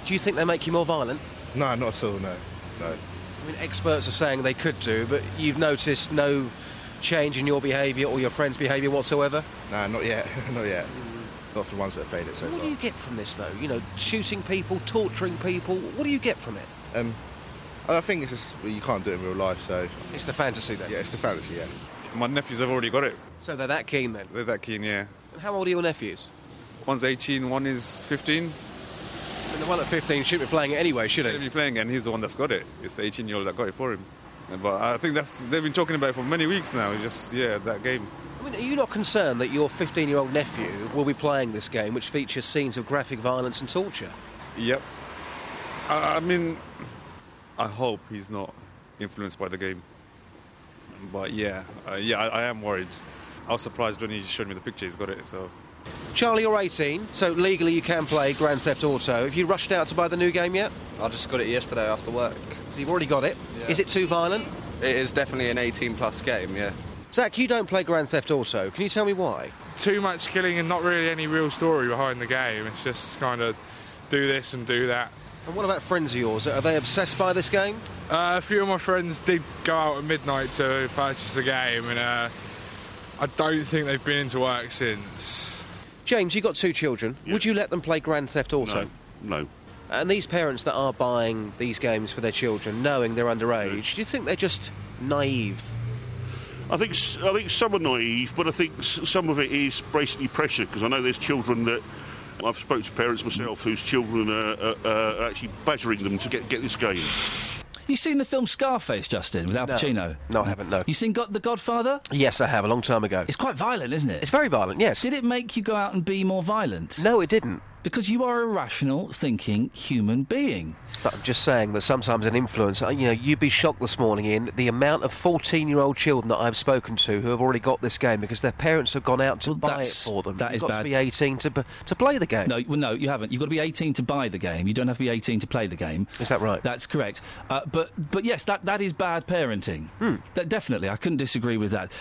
[SPEAKER 14] Do you think they make you more violent?
[SPEAKER 15] No, not at all, no.
[SPEAKER 14] I mean, experts are saying they could do, but you've noticed no change in your behaviour or your friend's behaviour whatsoever?
[SPEAKER 15] No, not yet, not yet. Not for the ones that have played it so far.
[SPEAKER 14] What do you get from this, though? You know, shooting people, torturing people, what do you get from it?
[SPEAKER 15] I think it's just, you can't do it in real life, so...
[SPEAKER 14] It's the fantasy, then?
[SPEAKER 15] Yeah, it's the fantasy, yeah.
[SPEAKER 16] My nephews have already got it.
[SPEAKER 14] So they're that keen, then?
[SPEAKER 16] They're that keen, yeah.
[SPEAKER 14] And how old are your nephews?
[SPEAKER 16] One's 18, one is 15.
[SPEAKER 14] And the one at 15 shouldn't be playing it anyway, should he?
[SPEAKER 16] Shouldn't be playing it, and he's the one that's got it. It's the 18-year-old that got it for him. But I think they've been talking about it for many weeks now, just, that game.
[SPEAKER 14] I mean, are you not concerned that your 15-year-old nephew will be playing this game, which features scenes of graphic violence and torture?
[SPEAKER 16] Yep. I mean, I hope he's not influenced by the game. But I am worried. I was surprised when he showed me the picture, he's got it, so...
[SPEAKER 14] Charlie, you're 18, so legally you can play Grand Theft Auto. Have you rushed out to buy the new game yet?
[SPEAKER 17] I just got it yesterday after work.
[SPEAKER 14] So you've already got it?
[SPEAKER 17] Yeah.
[SPEAKER 14] Is it too violent?
[SPEAKER 17] It is definitely an 18-plus game, yeah.
[SPEAKER 14] Zach, you don't play Grand Theft Auto. Can you tell me why?
[SPEAKER 18] Too much killing and not really any real story behind the game. It's just kind of do this and do that.
[SPEAKER 14] And what about friends of yours? Are they obsessed by this game?
[SPEAKER 18] A few of my friends did go out at midnight to purchase the game, and I don't think they've been into work since.
[SPEAKER 14] James, you've got 2 children. Yeah. Would you let them play Grand Theft Auto?
[SPEAKER 19] No.
[SPEAKER 14] And these parents that are buying these games for their children, knowing they're underage, do you think they're just naive?
[SPEAKER 19] I think some are naive, but I think some of it is basically pressure, because I know there's children that... I've spoken to parents myself whose children are actually badgering them to get this game.
[SPEAKER 2] You seen the film Scarface, Justin, with Al Pacino?
[SPEAKER 14] No, I haven't, no.
[SPEAKER 2] You seen The Godfather?
[SPEAKER 14] Yes, I have, a long time ago.
[SPEAKER 2] It's quite violent, isn't it?
[SPEAKER 14] It's very violent, yes.
[SPEAKER 2] Did it make you go out and be more violent?
[SPEAKER 14] No, it didn't.
[SPEAKER 2] Because you are a rational, thinking human being.
[SPEAKER 14] But I'm just saying that sometimes an influence... you'd be shocked this morning, Ian, the amount of 14-year-old children that I've spoken to who have already got this game because their parents have gone out to buy it for them.
[SPEAKER 2] That is bad.
[SPEAKER 14] You've got to be 18 to play the game.
[SPEAKER 2] No, you haven't. You've got to be 18 to buy the game. You don't have to be 18 to play the game.
[SPEAKER 14] Is that right?
[SPEAKER 2] That's correct. But yes, that is bad parenting. Definitely, I couldn't disagree with that.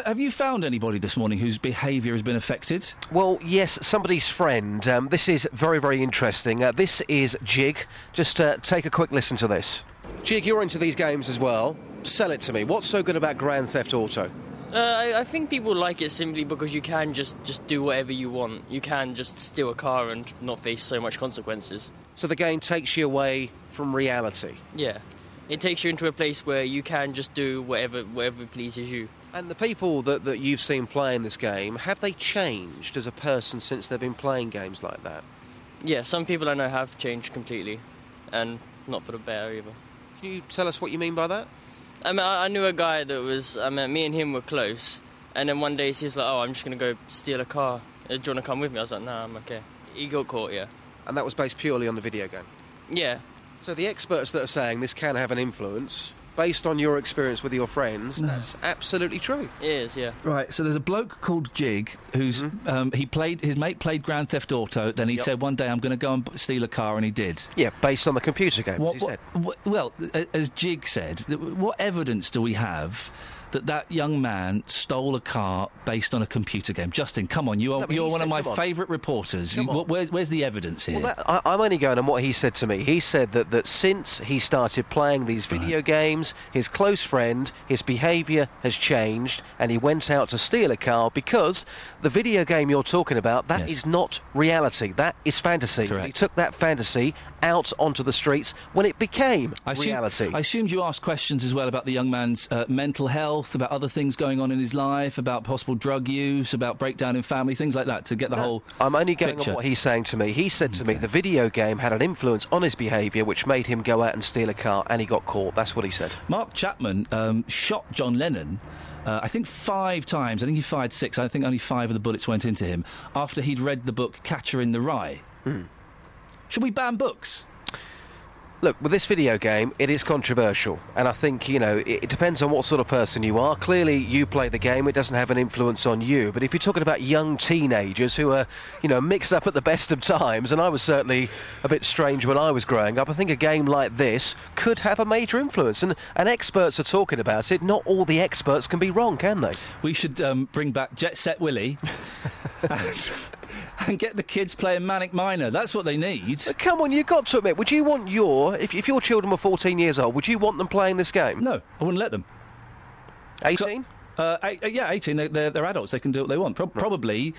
[SPEAKER 2] Have you found anybody this morning whose behaviour has been affected?
[SPEAKER 14] Well, yes, somebody's friend. This is very, very interesting. This is Jig. Just take a quick listen to this. Jig, you're into these games as well. Sell it to me. What's so good about Grand Theft Auto?
[SPEAKER 20] I think people like it simply because you can just do whatever you want. You can just steal a car and not face so much consequences.
[SPEAKER 14] So the game takes you away from reality?
[SPEAKER 20] Yeah. It takes you into a place where you can just do whatever pleases you.
[SPEAKER 14] And the people that you've seen playing this game, have they changed as a person since they've been playing games like that?
[SPEAKER 20] Yeah, some people I know have changed completely, and not for the better either.
[SPEAKER 14] Can you tell us what you mean by that?
[SPEAKER 20] I mean, I knew a guy that was... me and him were close, and then one day he's like, I'm just going to go steal a car. Do you want to come with me? I was like, nah, I'm okay. He got caught, yeah.
[SPEAKER 14] And that was based purely on the video game?
[SPEAKER 20] Yeah.
[SPEAKER 14] So the experts that are saying this can have an influence... Based on your experience with your friends, that's absolutely true.
[SPEAKER 20] It is, yeah.
[SPEAKER 2] Right, so there's a bloke called Jig who's his mate played Grand Theft Auto. Then he said one day I'm going to go and steal a car, and he did.
[SPEAKER 14] Yeah, based on the computer game. He said.
[SPEAKER 2] Well, as Jig said, what evidence do we have that young man stole a car based on a computer game? Justin, come on, you're one of my favourite reporters. Where's the evidence here?
[SPEAKER 14] Well, I'm only going on what he said to me. He said that since he started playing these video games, his close friend, his behaviour has changed, and he went out to steal a car because the video game you're talking about, that is not reality. That is fantasy.
[SPEAKER 2] Correct.
[SPEAKER 14] He took that fantasy out onto the streets when it became reality.
[SPEAKER 2] I assumed you asked questions as well about the young man's mental health, about other things going on in his life, about possible drug use, about breakdown in family, things like that, to get the whole
[SPEAKER 14] I'm only going
[SPEAKER 2] picture.
[SPEAKER 14] on what he's saying to me. He said to me the video game had an influence on his behaviour which made him go out and steal a car, and he got caught. That's what he said.
[SPEAKER 2] Mark Chapman shot John Lennon I think 5 times. I think he fired 6. I think only 5 of the bullets went into him after he'd read the book Catcher in the Rye. Should we ban books?
[SPEAKER 14] Look, with this video game, it is controversial, and I think, it depends on what sort of person you are. Clearly, you play the game, it doesn't have an influence on you, but if you're talking about young teenagers who are, mixed up at the best of times, and I was certainly a bit strange when I was growing up, I think a game like this could have a major influence, and experts are talking about it. Not all the experts can be wrong, can they?
[SPEAKER 2] We should bring back Jet Set Willy and get the kids playing Manic Miner. That's what they need.
[SPEAKER 14] Come on, you've got to admit, would you want if your children were 14 years old, would you want them playing this game?
[SPEAKER 2] No, I wouldn't let them.
[SPEAKER 14] 18?
[SPEAKER 2] Yeah, 18. They're adults. They can do what they want. Probably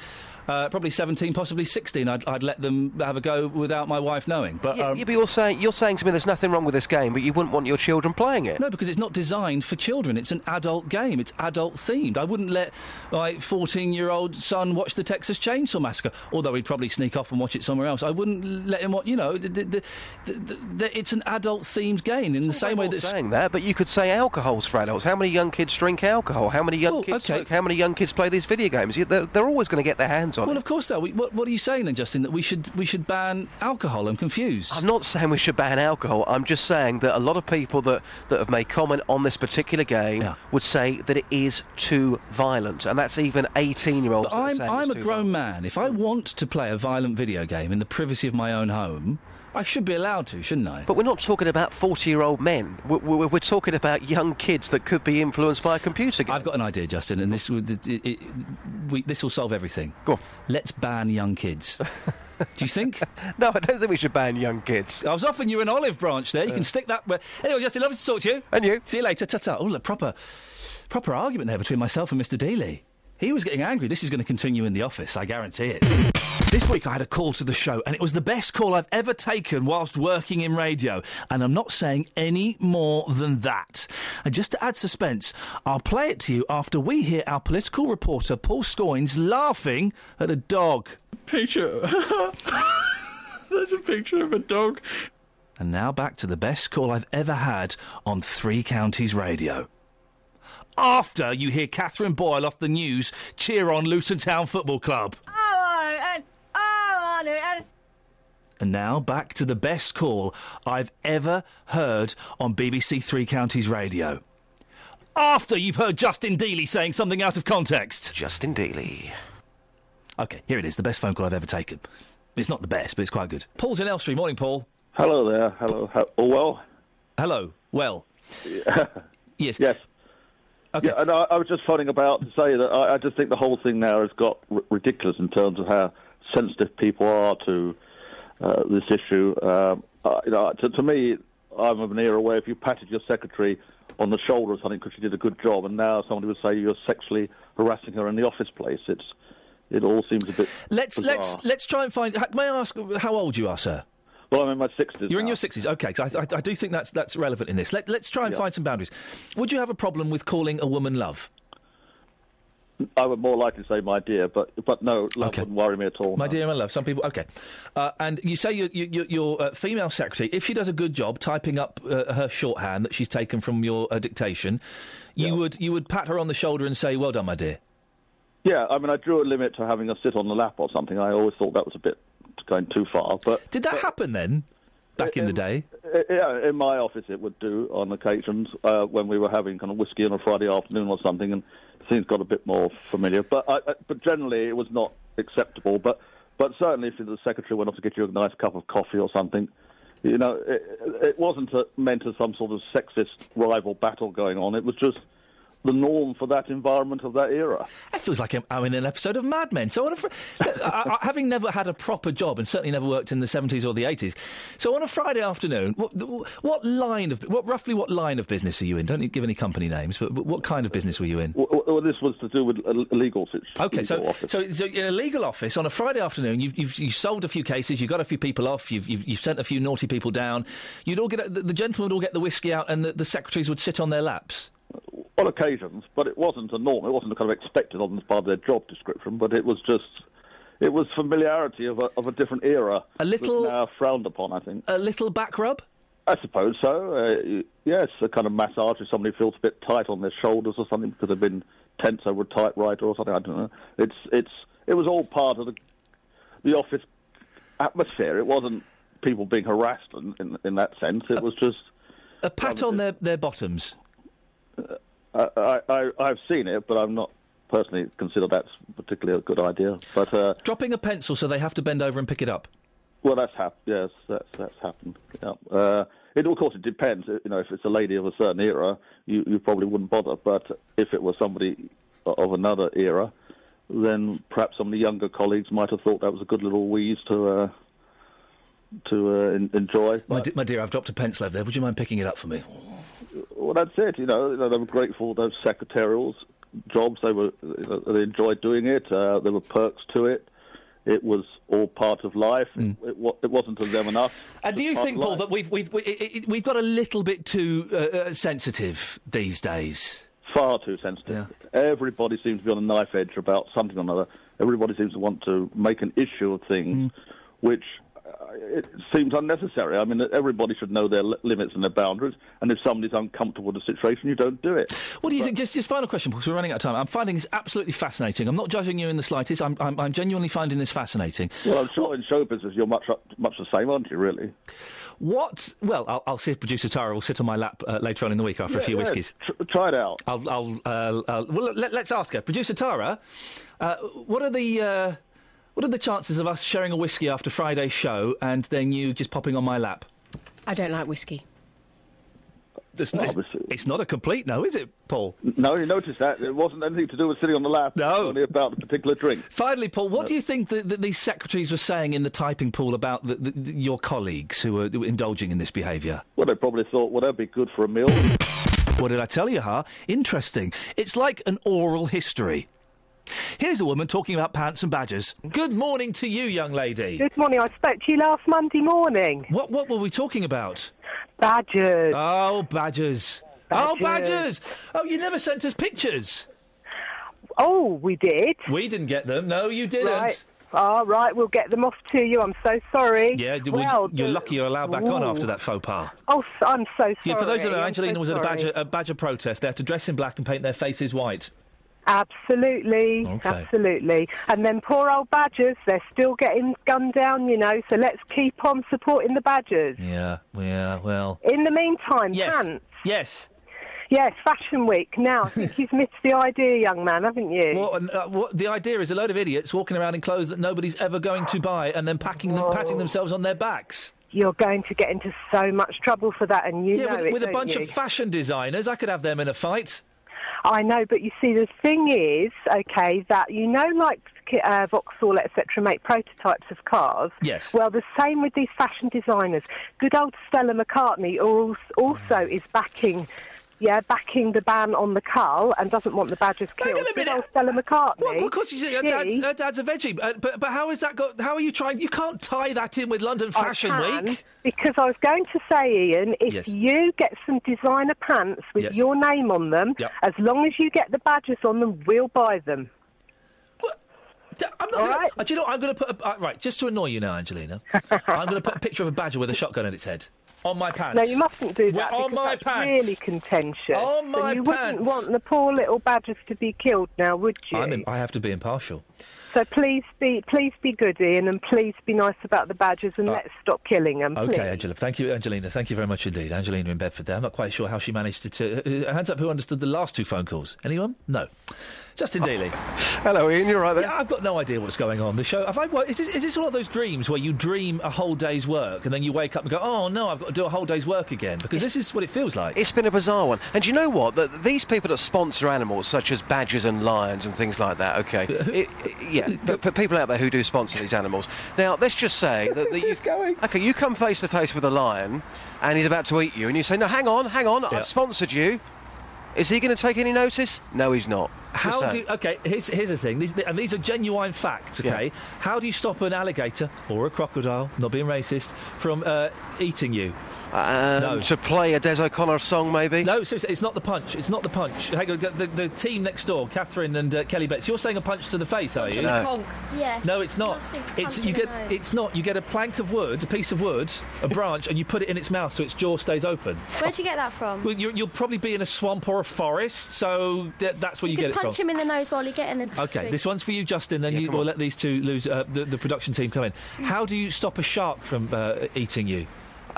[SPEAKER 2] 17, possibly 16. I'd let them have a go without my wife knowing. But
[SPEAKER 14] but you're saying to me there's nothing wrong with this game, but you wouldn't want your children playing it.
[SPEAKER 2] No, because it's not designed for children. It's an adult game. It's adult themed. I wouldn't let my 14-year-old son watch the Texas Chainsaw Massacre, although he'd probably sneak off and watch it somewhere else. I wouldn't let him watch. It's an adult themed game in the same way that.
[SPEAKER 14] Saying that, but you could say alcohol's for adults. How many young kids drink alcohol? How many young kids smoke? How many young kids play these video games? They're always going to get their hands on it.
[SPEAKER 2] Well, of course they are. What are you saying then, Justin? That we should ban alcohol? I'm confused.
[SPEAKER 14] I'm not saying we should ban alcohol. I'm just saying that a lot of people that have made comment on this particular game would say that it is too violent, and that's even 18-year-olds.
[SPEAKER 2] But I'm a grown man. If I want to play a violent video game in the privacy of my own home, I should be allowed to, shouldn't I?
[SPEAKER 14] But we're not talking about 40-year-old men. We're talking about young kids that could be influenced by a computer game.
[SPEAKER 2] I've got an idea, Justin, and this will solve everything.
[SPEAKER 14] Go on.
[SPEAKER 2] Let's ban young kids. Do you think?
[SPEAKER 14] No, I don't think we should ban young kids.
[SPEAKER 2] I was offering you an olive branch there. You can stick that... Anyway, Justin, lovely to talk to you.
[SPEAKER 14] And you.
[SPEAKER 2] See you later. Ta-ta. Oh, look, proper argument there between myself and Mr. Dealey. He was getting angry. This is going to continue in the office, I guarantee it. This week I had a call to the show, and it was the best call I've ever taken whilst working in radio. And I'm not saying any more than that. And just to add suspense, I'll play it to you after we hear our political reporter, Paul Scoins, laughing at a dog. Picture. There's a picture of a dog. And now back to the best call I've ever had on Three Counties Radio. After you hear Catherine Boyle off the news cheer on Luton Town Football Club. And now back to the best call I've ever heard on BBC Three Counties Radio. After you've heard Justin Dealey saying something out of context.
[SPEAKER 14] Justin Dealey.
[SPEAKER 2] OK, here it is, the best phone call I've ever taken. It's not the best, but it's quite good. Paul's in Elstree. Morning, Paul.
[SPEAKER 21] Hello there. Hello. All well?
[SPEAKER 2] Hello. Well. Yes.
[SPEAKER 21] Yes.
[SPEAKER 2] Okay.
[SPEAKER 21] Yeah, and I was just phoning about to say that I just think the whole thing now has got ridiculous in terms of how sensitive people are to this issue. To me, I'm of an era where if you patted your secretary on the shoulder or something because she did a good job, and now somebody would say you're sexually harassing her in the office place. It all seems a bit.
[SPEAKER 2] Let's try and find. May I ask how old you are, sir?
[SPEAKER 21] Well, I'm in my 60s.
[SPEAKER 2] You're in your 60s, OK, because I do think that's relevant in this. Let's try and find some boundaries. Would you have a problem with calling a woman love?
[SPEAKER 21] I would more likely say my dear, but no, love wouldn't worry me at all.
[SPEAKER 2] My dear, my love. Some people, OK. And you say your female secretary, if she does a good job typing up her shorthand that she's taken from your dictation, you would pat her on the shoulder and say, "Well done, my dear."
[SPEAKER 21] Yeah, I mean, I drew a limit to having her sit on the lap or something. I always thought that was a bit going too far. But
[SPEAKER 2] did that happen then? Back in the day?
[SPEAKER 21] Yeah, in my office it would do on occasions when we were having kind of whiskey on a Friday afternoon or something, and things got a bit more familiar. But generally it was not acceptable. But certainly if the secretary went off to get you a nice cup of coffee or something, it wasn't meant as some sort of sexist rival battle going on. It was just the norm for that environment of that era.
[SPEAKER 2] It feels like I'm in an episode of Mad Men. So, having never had a proper job and certainly never worked in the 70s or the 80s, so on a Friday afternoon, what line of business are you in? Don't give any company names, but what kind of business were you in?
[SPEAKER 21] Well, this was to do with a legal situation.
[SPEAKER 2] Okay, so in a legal office on a Friday afternoon, you've solved a few cases, you've got a few people off, you've sent a few naughty people down. You'd all get the gentlemen would all get the whiskey out, and the secretaries would sit on their laps.
[SPEAKER 21] On occasions, but it wasn't a norm. It wasn't kind of expected on part of their job description, but it was familiarity of a different era.
[SPEAKER 2] A little
[SPEAKER 21] that's now frowned upon, I think.
[SPEAKER 2] A little back rub?
[SPEAKER 21] I suppose so. Yes, a kind of massage if somebody feels a bit tight on their shoulders or something because they've been tense over a typewriter or something. I don't know. It was all part of the office atmosphere. It wasn't people being harassed in that sense. It was just
[SPEAKER 2] a pat on their bottoms.
[SPEAKER 21] I've seen it, but I'm not personally consider that's particularly a good idea. But
[SPEAKER 2] dropping a pencil so they have to bend over and pick it up.
[SPEAKER 21] Well, that's happened. Yes, that's happened. Yeah. Of course, it depends. You know, if it's a lady of a certain era, you probably wouldn't bother. But if it was somebody of another era, then perhaps some of the younger colleagues might have thought that was a good little wheeze to enjoy.
[SPEAKER 2] My dear, I've dropped a pencil over there. Would you mind picking it up for me?
[SPEAKER 21] Well, that's it. You know, they were grateful for those secretarial jobs. They enjoyed doing it. There were perks to it. It was all part of life. It wasn't of them enough.
[SPEAKER 2] And do you think, Paul, that we've got a little bit too sensitive these days?
[SPEAKER 21] Far too sensitive. Yeah. Everybody seems to be on a knife edge about something or another. Everybody seems to want to make an issue of things, which it seems unnecessary. I mean, everybody should know their limits and their boundaries, and if somebody's uncomfortable with the situation, you don't do it.
[SPEAKER 2] What do you think? Just final question, because we're running out of time. I'm finding this absolutely fascinating. I'm not judging you in the slightest. I'm genuinely finding this fascinating.
[SPEAKER 21] Well, I'm sure in show business you're much the same, aren't you, really?
[SPEAKER 2] What? Well, I'll see if producer Tara will sit on my lap later on in the week after a few whiskies.
[SPEAKER 21] Try it out.
[SPEAKER 2] Well, let's ask her. Producer Tara, what are the chances of us sharing a whiskey after Friday's show and then you just popping on my lap?
[SPEAKER 5] I don't like whiskey.
[SPEAKER 2] It's not a complete no, is it, Paul?
[SPEAKER 21] No, you noticed that. It wasn't anything to do with sitting on the lap.
[SPEAKER 2] No.
[SPEAKER 21] It was only about the particular drink.
[SPEAKER 2] Finally, Paul, what do you think that these secretaries were saying in the typing pool about your colleagues who were indulging in this behaviour?
[SPEAKER 21] Well, they probably thought, well, that'd be good for a meal.
[SPEAKER 2] What did I tell you, huh? Interesting. It's like an oral history. Here's a woman talking about pants and badgers. Good morning to you, young lady.
[SPEAKER 22] Good morning. I spoke to you last Monday morning.
[SPEAKER 2] What were we talking about?
[SPEAKER 22] Badgers.
[SPEAKER 2] Oh, badgers. Oh, badgers. Oh, you never sent us pictures.
[SPEAKER 22] Oh, we did.
[SPEAKER 2] We didn't get them. No, you didn't.
[SPEAKER 22] Right. All right, we'll get them off to you. I'm so sorry.
[SPEAKER 2] Yeah, you're lucky you're allowed back on after that faux pas.
[SPEAKER 22] Oh, I'm so sorry.
[SPEAKER 2] Yeah, for those who know, Angelina was at a badger protest. They had to dress in black and paint their faces white.
[SPEAKER 22] Absolutely,
[SPEAKER 2] okay.
[SPEAKER 22] Absolutely. And then poor old badgers, they're still getting gunned down, you know, so let's keep on supporting the badgers.
[SPEAKER 2] Yeah, well...
[SPEAKER 22] In the meantime,
[SPEAKER 2] yes.
[SPEAKER 22] Pants.
[SPEAKER 2] Yes.
[SPEAKER 22] Yes, Fashion Week. Now, I think you've missed the idea, young man, haven't you?
[SPEAKER 2] What the idea is a load of idiots walking around in clothes that nobody's ever going to buy and then patting themselves on their backs.
[SPEAKER 22] You're going to get into so much trouble for that, and you know it,
[SPEAKER 2] with a bunch of fashion designers, I could have them in a fight.
[SPEAKER 22] I know, but you see, the thing is, OK, that, you know, like Vauxhall, etc., make prototypes of cars.
[SPEAKER 2] Yes.
[SPEAKER 22] Well, the same with these fashion designers. Good old Stella McCartney also is backing the ban on the cull and doesn't want the badgers killed.
[SPEAKER 2] Hang on a minute.
[SPEAKER 22] Good old Stella McCartney.
[SPEAKER 2] Well, of course, her dad's a veggie. But how is that how are you trying... You can't tie that in with London Fashion Week.
[SPEAKER 22] Because I was going to say, Ian, if you get some designer pants with your name on them, as long as you get the badgers on them, we'll buy them.
[SPEAKER 2] I'm not do you know what? I'm going to put right, just to annoy you now, Angelina, I'm going to put a picture of a badger with a shotgun in its head. On my pants.
[SPEAKER 22] No, you mustn't do that.
[SPEAKER 2] On my
[SPEAKER 22] that's
[SPEAKER 2] pants.
[SPEAKER 22] Really contentious.
[SPEAKER 2] On my
[SPEAKER 22] and you
[SPEAKER 2] pants.
[SPEAKER 22] wouldn't want the poor little badgers to be killed now, would you?
[SPEAKER 2] I have to be impartial.
[SPEAKER 22] So please be good, Ian, and please be nice about the badgers and let's stop killing them.
[SPEAKER 2] Okay,
[SPEAKER 22] please.
[SPEAKER 2] Angela. Thank you, Angelina. Thank you very much indeed. Angelina in Bedford there. I'm not quite sure how she managed to... hands up who understood the last two phone calls. Anyone? No. Justin Dealey.
[SPEAKER 14] Hello, Ian. You're right there.
[SPEAKER 2] Yeah, I've got no idea what's going on. The show... Is this one of those dreams where you dream a whole day's work and then you wake up and go, oh, no, I've got to do a whole day's work again? Because this is what it feels like.
[SPEAKER 14] It's been a bizarre one. And you know what? These people that sponsor animals, such as badgers and lions and things like that, OK? But people out there who do sponsor these animals. Now, let's just say that...
[SPEAKER 2] Where's this going?
[SPEAKER 14] OK, you come face to face with a lion and he's about to eat you and you say, no, hang on, I've sponsored you. Is he going to take any notice? No, he's not.
[SPEAKER 2] Here's the thing, these are genuine facts, OK? Yeah. How do you stop an alligator, or a crocodile, not being racist, from eating you?
[SPEAKER 14] No. To play a Des O'Connor song, maybe?
[SPEAKER 2] No, seriously, it's not the punch. It's not the punch. Hang on, the team next door, Catherine and Kelly Betts, you're saying a punch to the face, are you?
[SPEAKER 5] No. Yes.
[SPEAKER 2] No, it's not. You get a plank of wood, a piece of wood, a branch, and you put it in its mouth so its jaw stays open.
[SPEAKER 5] Where'd you get that from?
[SPEAKER 2] Well, you'll probably be in a swamp or a forest, so that's where you get it from.
[SPEAKER 6] punch him in the nose while you're getting the
[SPEAKER 2] OK,
[SPEAKER 6] twig.
[SPEAKER 2] this one's for you, Justin, then we'll let these two lose, the production team come in. How do you stop a shark from eating you?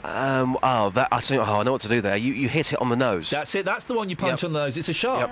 [SPEAKER 14] I know what to do there. You hit it on the nose.
[SPEAKER 2] That's it. That's the one you punch on the nose. It's a shark.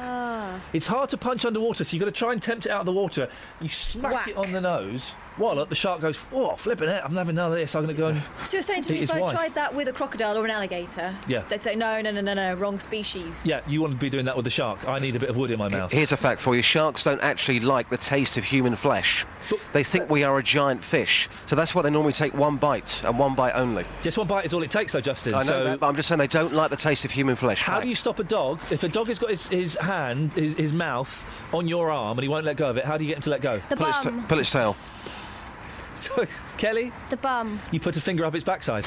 [SPEAKER 2] It's hard to punch underwater, so you've got to try and tempt it out of the water. You smack it on the nose. Well, the shark goes, oh, flipping it, I'm having none of this. I'm going to go and
[SPEAKER 4] So you're saying to me, if I tried that with a crocodile or an alligator, they'd say, no, wrong species.
[SPEAKER 2] Yeah, you want to be doing that with the shark. I need a bit of wood in my mouth.
[SPEAKER 14] Here's a fact for you. Sharks don't actually like the taste of human flesh. They think we are a giant fish. So that's why they normally take one bite, and one bite only.
[SPEAKER 2] Just one bite is all it takes, though, Justin.
[SPEAKER 14] I know that, but I'm just saying they don't like the taste of human flesh.
[SPEAKER 2] How do you stop a dog? If a dog has got his mouth on your arm and he won't let go of it, how do you get him to let go?
[SPEAKER 6] The bum.
[SPEAKER 14] Pull its tail.
[SPEAKER 2] So, Kelly?
[SPEAKER 6] The bum.
[SPEAKER 2] You put a finger up its backside.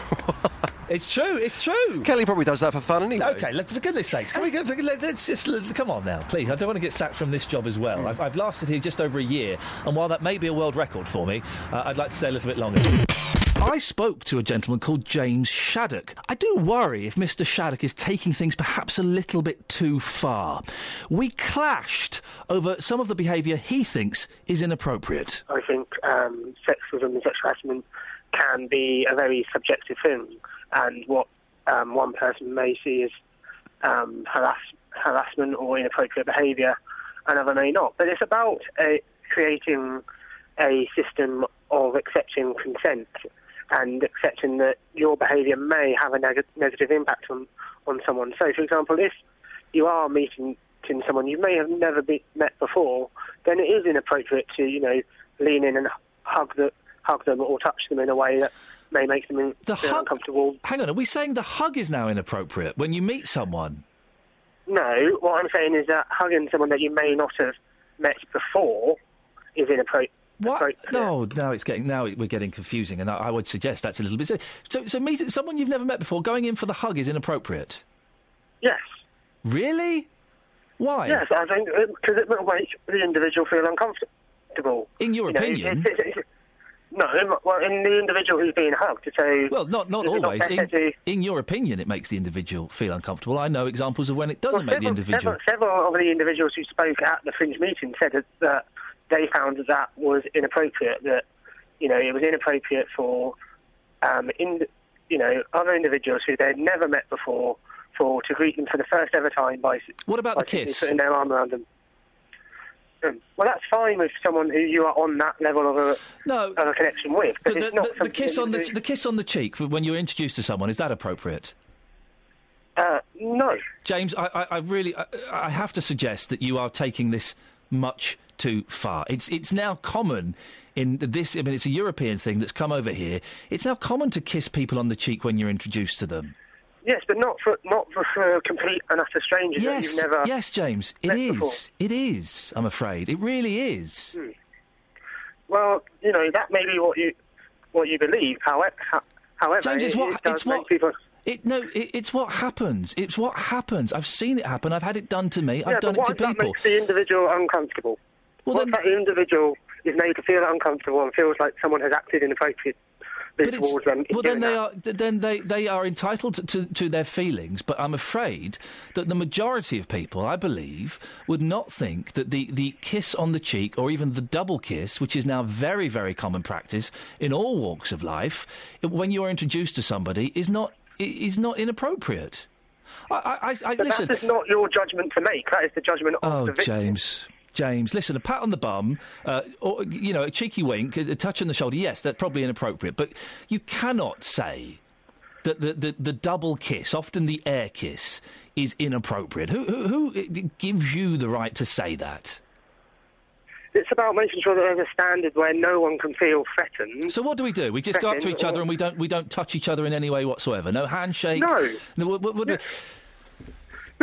[SPEAKER 2] It's true, it's true.
[SPEAKER 14] Kelly probably does that for fun anyway.
[SPEAKER 2] OK, for goodness sakes, let's just come on now, please. I don't want to get sacked from this job as well. I've lasted here just over a year, and while that may be a world record for me, I'd like to stay a little bit longer. I spoke to a gentleman called James Shaddock. I do worry if Mr. Shaddock is taking things perhaps a little bit too far. We clashed over some of the behaviour he thinks is inappropriate.
[SPEAKER 7] I think sexism and sexual harassment can be a very subjective thing, and what one person may see as harassment or inappropriate behaviour, another may not. But it's about creating a system of accepting consent and accepting that your behaviour may have a negative impact on someone. So, for example, if you are meeting someone you may have never met before, then it is inappropriate to, lean in and hug them or touch them in a way that may make them feel uncomfortable.
[SPEAKER 2] Hang on, are we saying the hug is now inappropriate when you meet someone?
[SPEAKER 7] No, what I'm saying is that hugging someone that you may not have met before is inappropriate.
[SPEAKER 2] What? No, now we're getting confusing, and I would suggest that's a little bit. So meeting someone you've never met before, going in for the hug is inappropriate.
[SPEAKER 7] Yes.
[SPEAKER 2] Really? Why?
[SPEAKER 7] Yes, I think because it will make the individual feel uncomfortable.
[SPEAKER 2] In your opinion?
[SPEAKER 7] No, well, in the individual who's being hugged. So
[SPEAKER 2] well, not always. In your opinion, it makes the individual feel uncomfortable. I know examples of when it doesn't make the individual.
[SPEAKER 7] Several of the individuals who spoke at the Fringe meeting said that they found that was inappropriate. That it was inappropriate for other individuals who they'd never met before to greet them for the first ever time by
[SPEAKER 2] the kiss?
[SPEAKER 7] Putting their arm around them. Well, that's fine with someone who you are on that level of a connection with. But it's not
[SPEAKER 2] the kiss on the cheek when you're introduced to someone, is that appropriate?
[SPEAKER 7] No,
[SPEAKER 2] James. I have to suggest that you are taking this much too far. It's now common in this. I mean, it's a European thing that's come over here. It's now common to kiss people on the cheek when you're introduced to them.
[SPEAKER 7] Yes, but not for complete and utter strangers that you've never.
[SPEAKER 2] Yes, James, it is. Before. It is. I'm afraid it really is.
[SPEAKER 7] Well, that may be what you believe. However,
[SPEAKER 2] James, it's what
[SPEAKER 7] people.
[SPEAKER 2] It's what happens. It's what happens. I've seen it happen. I've had it done to me. I've done it to people.
[SPEAKER 7] That makes the individual uncomfortable.
[SPEAKER 2] Well,
[SPEAKER 7] then that individual is made to feel uncomfortable and feels like someone has acted inappropriately towards them.
[SPEAKER 2] Well, then they are entitled to their feelings. But I'm afraid that the majority of people, I believe, would not think that the kiss on the cheek or even the double kiss, which is now very, very common practice in all walks of life, when you are introduced to somebody, is not inappropriate. Listen.
[SPEAKER 7] That is not your judgment to make. That is the judgment of the victim.
[SPEAKER 2] James, listen, a pat on the bum, or, a cheeky wink, a touch on the shoulder, yes, that's probably inappropriate. But you cannot say that the double kiss, often the air kiss, is inappropriate. Who gives you the right to say that?
[SPEAKER 7] It's about making sure that there's a standard where no one can feel threatened.
[SPEAKER 2] So what do? We just go up to each other and we don't touch each other in any way whatsoever? No handshake?
[SPEAKER 7] No. No,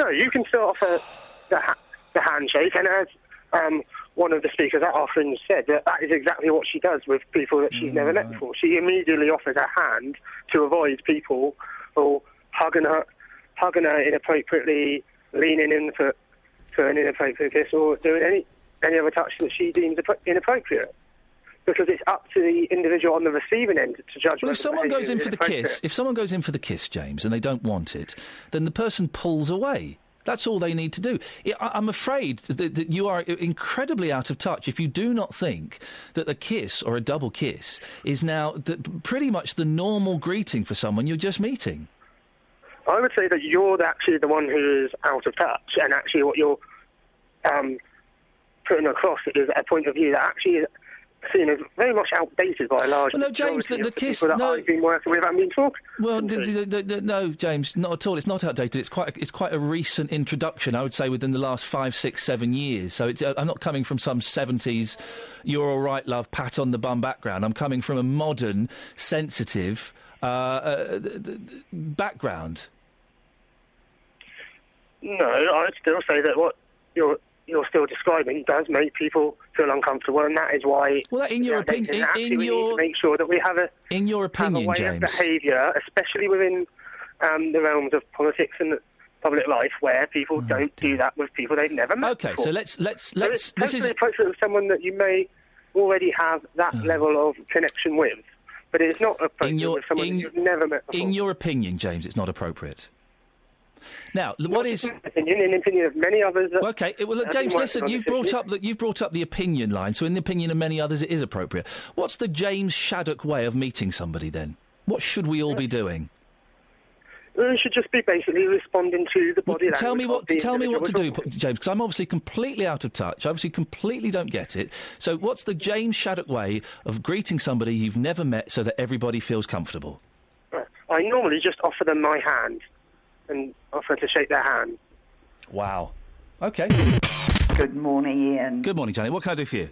[SPEAKER 7] you can still offer the handshake, and as one of the speakers at our Fringe said, that is exactly what she does with people that she's never met before. She immediately offers her hand to avoid people or hugging her inappropriately, leaning in for an inappropriate kiss, or doing any other touch that she deems inappropriate. Because it's up to the individual on the receiving end to judge.
[SPEAKER 2] Well, if someone goes in for the kiss, James, and they don't want it, then the person pulls away. That's all they need to do. I'm afraid that you are incredibly out of touch if you do not think that a kiss or a double kiss is now pretty much the normal greeting for someone you're just meeting.
[SPEAKER 7] I would say that you're actually the one who is out of touch, and actually what you're putting across is a point of view that actually is seen as very much outdated by a large
[SPEAKER 2] no, James, the kiss.
[SPEAKER 7] People that
[SPEAKER 2] no,
[SPEAKER 7] I've been working with and been talking.
[SPEAKER 2] Well, no, James, not at all. It's not outdated. It's quite a recent introduction. I would say within the last 5, 6, 7 years. So I'm not coming from some 70s, "You're all right, love," pat on the bum background. I'm coming from a modern, sensitive background.
[SPEAKER 7] No, I'd still say that what you're still describing does make people feel uncomfortable, and that is why.
[SPEAKER 2] Well, in your opinion,
[SPEAKER 7] we need to make sure that we have a way
[SPEAKER 2] James,
[SPEAKER 7] of behaviour, especially within the realms of politics and public life, where people don't do that with people they've never met.
[SPEAKER 2] Okay,
[SPEAKER 7] before.
[SPEAKER 2] so let's.
[SPEAKER 7] It's
[SPEAKER 2] This
[SPEAKER 7] totally
[SPEAKER 2] is
[SPEAKER 7] appropriate with someone that you may already have that level of connection with, but it's not appropriate with someone that you've never met before.
[SPEAKER 2] In your opinion, James, it's not appropriate. Now, what is
[SPEAKER 7] in the opinion of many others?
[SPEAKER 2] Okay, well, James, listen. You've brought up the opinion line. So, in the opinion of many others, it is appropriate. What's the James Shaddock way of meeting somebody? Then, what should we all be doing?
[SPEAKER 7] We should just be basically responding to the body language.
[SPEAKER 2] Tell me what to do, James, because I'm obviously completely out of touch. I obviously completely don't get it. So, what's the James Shaddock way of greeting somebody you've never met, so that everybody feels comfortable?
[SPEAKER 7] I normally just offer them my hand and offer to shake their hand.
[SPEAKER 2] Wow. Okay.
[SPEAKER 6] Good morning, Ian.
[SPEAKER 2] Good morning, Janet. What can I do for you?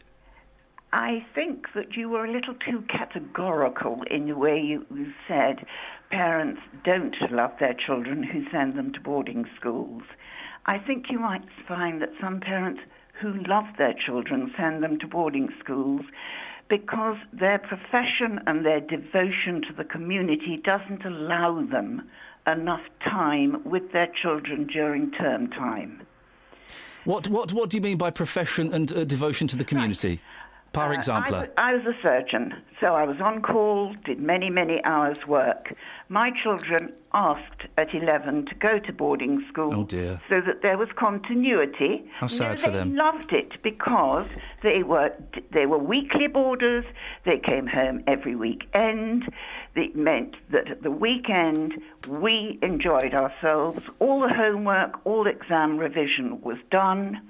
[SPEAKER 6] I think that you were a little too categorical in the way you said parents don't love their children who send them to boarding schools. I think you might find that some parents who love their children send them to boarding schools because their profession and their devotion to the community doesn't allow them enough time with their children during term time.
[SPEAKER 2] What do you mean by profession and devotion to the community? Par example.
[SPEAKER 6] I was a surgeon, so I was on call, did many, many hours work. My children asked at 11 to go to boarding school.
[SPEAKER 2] Oh dear.
[SPEAKER 6] So that there was continuity.
[SPEAKER 2] How sad for them.
[SPEAKER 6] They loved it because they were weekly boarders. They came home every weekend. It meant that at the weekend we enjoyed ourselves. All the homework, all exam revision was done.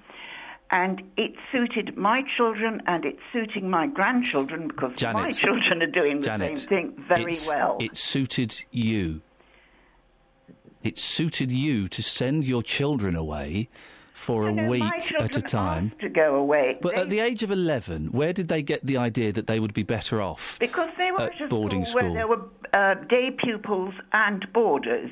[SPEAKER 6] And it suited my children and it's suiting my grandchildren because my children are doing the same thing very well.
[SPEAKER 2] It suited you. It suited you to send your children away for a week at a time.
[SPEAKER 6] To go away.
[SPEAKER 2] But at the age of 11, where did they get the idea that they would be better off
[SPEAKER 6] because they were
[SPEAKER 2] at boarding
[SPEAKER 6] school where there were day pupils and boarders.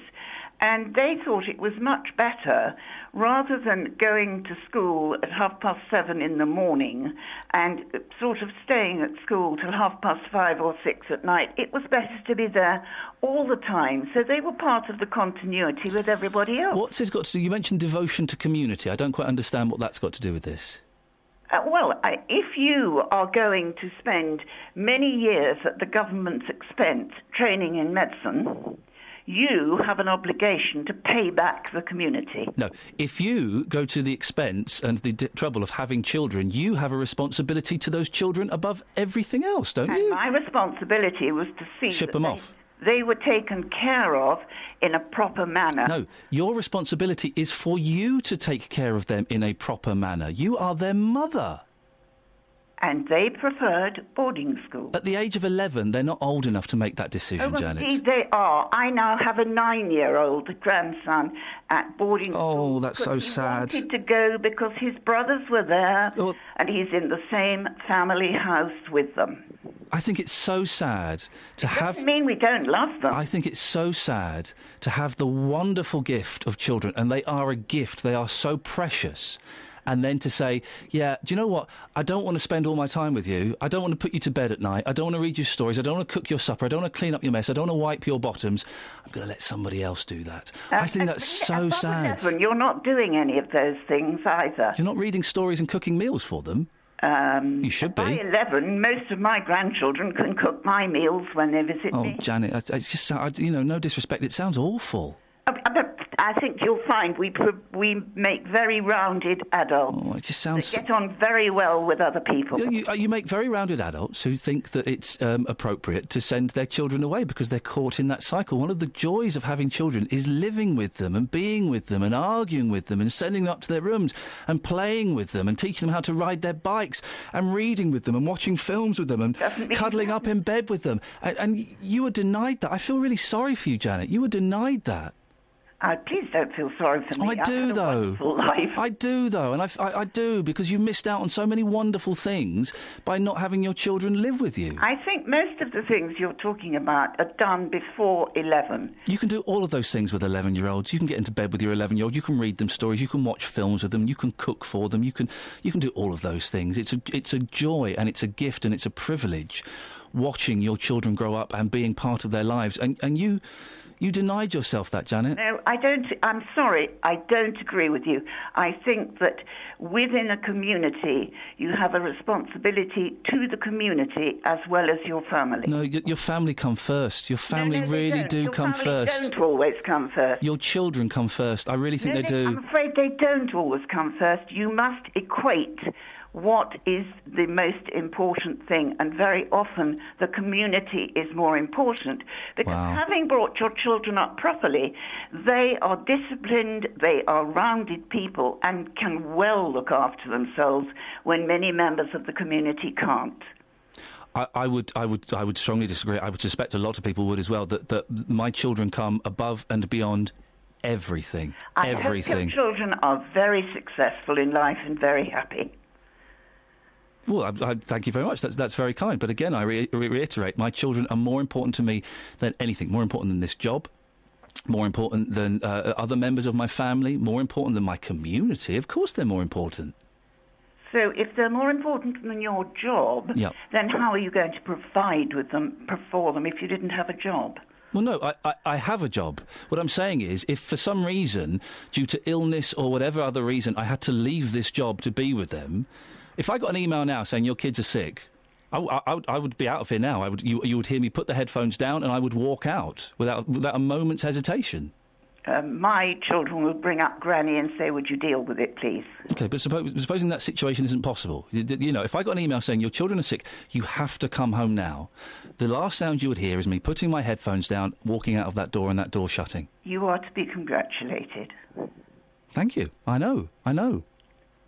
[SPEAKER 6] And they thought it was much better, rather than going to school at 7:30 in the morning and sort of staying at school till 5:30 or 6 at night. It was better to be there all the time, so they were part of the continuity with everybody else.
[SPEAKER 2] What's this got to do? You mentioned devotion to community. I don't quite understand what that's got to do with this.
[SPEAKER 6] If you are going to spend many years at the government's expense training in medicine, you have an obligation to pay back the community.
[SPEAKER 2] No, if you go to the expense and the trouble of having children, you have a responsibility to those children above everything else, don't you?
[SPEAKER 6] My responsibility was to see
[SPEAKER 2] Ship them off.
[SPEAKER 6] They were taken care of in a proper manner.
[SPEAKER 2] No, your responsibility is for you to take care of them in a proper manner. You are their mother.
[SPEAKER 6] And they preferred boarding school.
[SPEAKER 2] At the age of 11, they're not old enough to make that decision, Janet.
[SPEAKER 6] Indeed they are. I now have a 9-year-old grandson at boarding school.
[SPEAKER 2] Oh, that's so sad.
[SPEAKER 6] He wanted to go because his brothers were there, and he's in the same family house with them.
[SPEAKER 2] I think it's so sad to have...
[SPEAKER 6] Doesn't mean we don't love them.
[SPEAKER 2] I think it's so sad to have the wonderful gift of children, and they are a gift. They are so precious. And then to say, yeah, do you know what? I don't want to spend all my time with you. I don't want to put you to bed at night. I don't want to read you stories. I don't want to cook your supper. I don't want to clean up your mess. I don't want to wipe your bottoms. I'm going to let somebody else do that. I think that's so sad.
[SPEAKER 6] 11, you're not doing any of those things either.
[SPEAKER 2] You're not reading stories and cooking meals for them. You should be.
[SPEAKER 6] By 11, most of my grandchildren can cook my meals when they visit me.
[SPEAKER 2] Oh, Janet, it's just, no disrespect. It sounds awful.
[SPEAKER 6] I think you'll find we make very rounded adults.
[SPEAKER 2] Oh, it just sounds...
[SPEAKER 6] that get on very well with other people.
[SPEAKER 2] You make very rounded adults who think that it's appropriate to send their children away because they're caught in that cycle. One of the joys of having children is living with them and being with them and arguing with them and sending them up to their rooms and playing with them and teaching them how to ride their bikes and reading with them and watching films with them and cuddling up in bed with them. And you were denied that. I feel really sorry for you, Janet. You were denied that.
[SPEAKER 6] Please don't feel sorry for me.
[SPEAKER 2] I do, though. I do, though, and I do, because you've missed out on so many wonderful things by not having your children live with you.
[SPEAKER 6] I think most of the things you're talking about are done before 11.
[SPEAKER 2] You can do all of those things with 11-year-olds. You can get into bed with your 11-year-old. You can read them stories. You can watch films with them. You can cook for them. You can do all of those things. It's a joy and it's a gift and it's a privilege watching your children grow up and being part of their lives. And you denied yourself that, Janet.
[SPEAKER 6] No, I don't. I'm sorry. I don't agree with you. I think that within a community, you have a responsibility to the community as well as your family.
[SPEAKER 2] No, your family come first. Your family really do come first.
[SPEAKER 6] Your family don't always come first.
[SPEAKER 2] Your children come first. I really think they do.
[SPEAKER 6] I'm afraid they don't always come first. You must equate what is the most important thing, and very often the community is more important, because having brought your children up properly, they are disciplined, they are rounded people and can well look after themselves when many members of the community can't.
[SPEAKER 2] I would strongly disagree. I would suspect a lot of people would as well, that my children come above and beyond everything.
[SPEAKER 6] I hope your children are very successful in life and very happy.
[SPEAKER 2] Well, I thank you very much. That's very kind. But again, I reiterate, my children are more important to me than anything. More important than this job. More important than other members of my family. More important than my community. Of course they're more important.
[SPEAKER 6] So if they're more important than your job, then how are you going to provide for them if you didn't have a job?
[SPEAKER 2] Well, no, I have a job. What I'm saying is, if for some reason, due to illness or whatever other reason, I had to leave this job to be with them... If I got an email now saying your kids are sick, I would be out of here now. You would hear me put the headphones down and I would walk out without a moment's hesitation.
[SPEAKER 6] My children will bring up Granny and say, would you deal with it, please?
[SPEAKER 2] OK, but supposing that situation isn't possible, you know, if I got an email saying your children are sick, you have to come home now, the last sound you would hear is me putting my headphones down, walking out of that door and that door shutting.
[SPEAKER 6] You are to be congratulated.
[SPEAKER 2] Thank you. I know.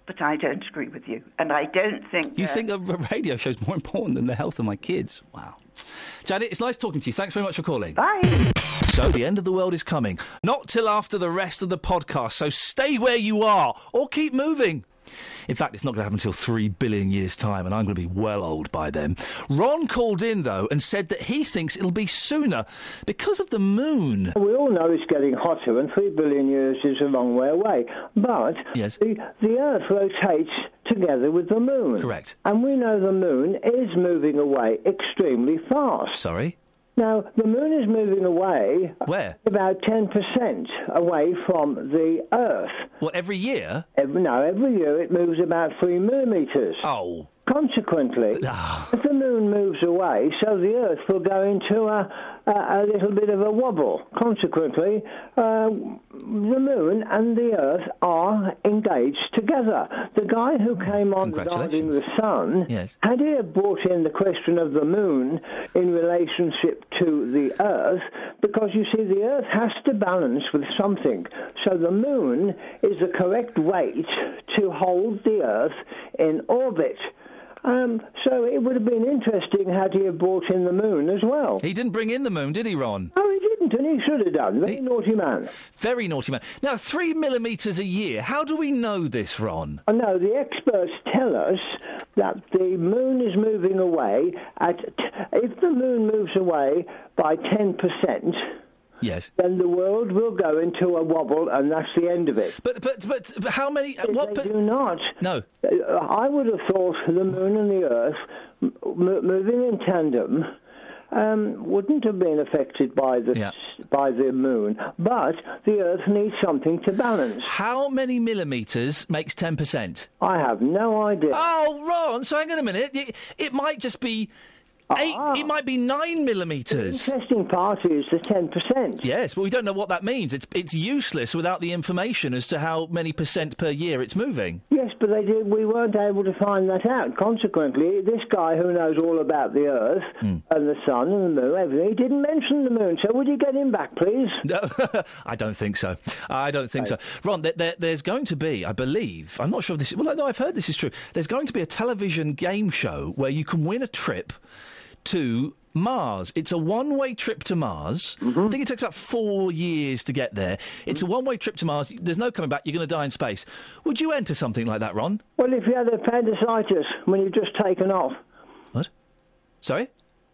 [SPEAKER 6] But I don't agree with you, and I don't think...
[SPEAKER 2] You think a radio show's more important than the health of my kids? Wow. Janet, it's nice talking to you. Thanks very much for calling.
[SPEAKER 6] Bye.
[SPEAKER 2] So, the end of the world is coming. Not till after the rest of the podcast, so stay where you are, or keep moving. In fact, it's not going to happen until 3 billion years' time, and I'm going to be well old by then. Ron called in, though, and said that he thinks it'll be sooner because of the moon.
[SPEAKER 8] We all know it's getting hotter, and 3 billion years is a long way away. But the Earth rotates together with the moon.
[SPEAKER 2] Correct.
[SPEAKER 8] And we know the moon is moving away extremely fast.
[SPEAKER 2] Sorry?
[SPEAKER 8] Now, the moon is moving away...
[SPEAKER 2] Where?
[SPEAKER 8] About 10% away from the Earth.
[SPEAKER 2] What, every year?
[SPEAKER 8] Every year it moves about 3 millimetres.
[SPEAKER 2] Oh.
[SPEAKER 8] Consequently, if the moon moves away, so the Earth will go into a little bit of a wobble. Consequently, the moon and the Earth are engaged together. The guy who came on regarding the sun, had he brought in the question of the moon in relationship to the Earth, because you see, the Earth has to balance with something. So the moon is the correct weight to hold the Earth in orbit. So it would have been interesting had he have brought in the moon as well.
[SPEAKER 2] He didn't bring in the moon, did he, Ron?
[SPEAKER 8] No, he didn't, and he should have done. Very naughty man.
[SPEAKER 2] Very naughty man. Now, 3 millimetres a year. How do we know this, Ron?
[SPEAKER 8] No, the experts tell us that the moon is moving away if the moon moves away by 10%...
[SPEAKER 2] Yes.
[SPEAKER 8] Then the world will go into a wobble, and that's the end of it.
[SPEAKER 2] But how many...
[SPEAKER 8] They do not.
[SPEAKER 2] No.
[SPEAKER 8] I would have thought the moon and the Earth moving in tandem wouldn't have been affected by the moon, but the Earth needs something to balance.
[SPEAKER 2] How many millimetres makes 10%?
[SPEAKER 8] I have no idea.
[SPEAKER 2] Oh, Ron, so hang on a minute. It might just be It might be 9 millimetres.
[SPEAKER 8] The interesting part is the 10%.
[SPEAKER 2] Yes, but we don't know what that means. It's useless without the information as to how many percent per year it's moving.
[SPEAKER 8] Yes, but we weren't able to find that out. Consequently, this guy who knows all about the Earth and the Sun and the Moon, everything, he didn't mention the Moon. So would you get him back, please?
[SPEAKER 2] No, I don't think so. I don't think so. Ron, there's going to be, I believe, I'm not sure if this... Well, no, I've heard this is true. There's going to be a television game show where you can win a trip to Mars. It's a one-way trip to Mars. I think it takes about 4 years to get there. It's a one-way trip to Mars. There's no coming back. You're going to die in space. Would you enter something like that, Ron?
[SPEAKER 8] Well, if you had appendicitis when you've just taken off.
[SPEAKER 2] What? Sorry?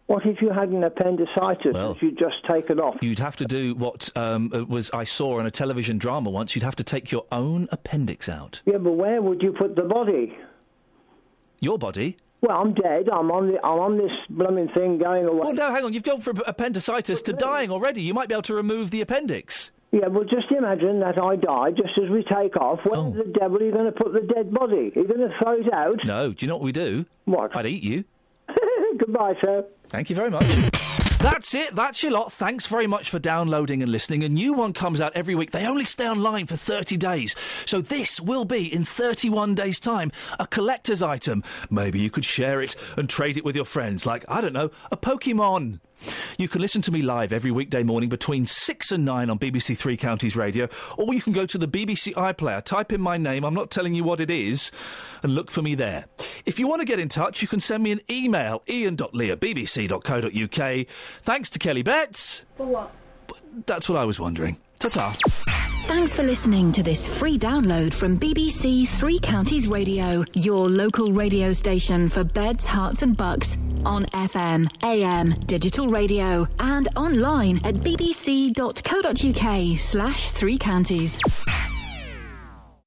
[SPEAKER 8] What if you had an appendicitis that you'd just taken off?
[SPEAKER 2] You'd have to do what I saw in a television drama once. You'd have to take your own appendix out.
[SPEAKER 8] Yeah, but where would you put the body?
[SPEAKER 2] Your body?
[SPEAKER 8] Well, I'm dead. I'm on this blooming thing going away.
[SPEAKER 2] Well, no, hang on. You've gone from appendicitis to dying already. You might be able to remove the appendix.
[SPEAKER 8] Yeah, well, just imagine that I die just as we take off. Where the devil are you going to put the dead body? Are you going to throw it out?
[SPEAKER 2] No. Do you know what we do?
[SPEAKER 8] What?
[SPEAKER 2] I'd eat you.
[SPEAKER 8] Goodbye, sir.
[SPEAKER 2] Thank you very much. That's it. That's your lot. Thanks very much for downloading and listening. A new one comes out every week. They only stay online for 30 days. So this will be, in 31 days' time, a collector's item. Maybe you could share it and trade it with your friends, like, I don't know, a Pokemon. You can listen to me live every weekday morning between 6 and 9 on BBC Three Counties Radio, or you can go to the BBC iPlayer, type in my name, I'm not telling you what it is, and look for me there. If you want to get in touch, you can send me an email, ian.lee@bbc.co.uk. Thanks to Kelly Betts.
[SPEAKER 1] For what?
[SPEAKER 2] That's what I was wondering. Ta-ta.
[SPEAKER 1] Thanks for listening to this free download from BBC Three Counties Radio, your local radio station for beds, hearts and bucks, on FM, AM, digital radio, and online at bbc.co.uk/3counties.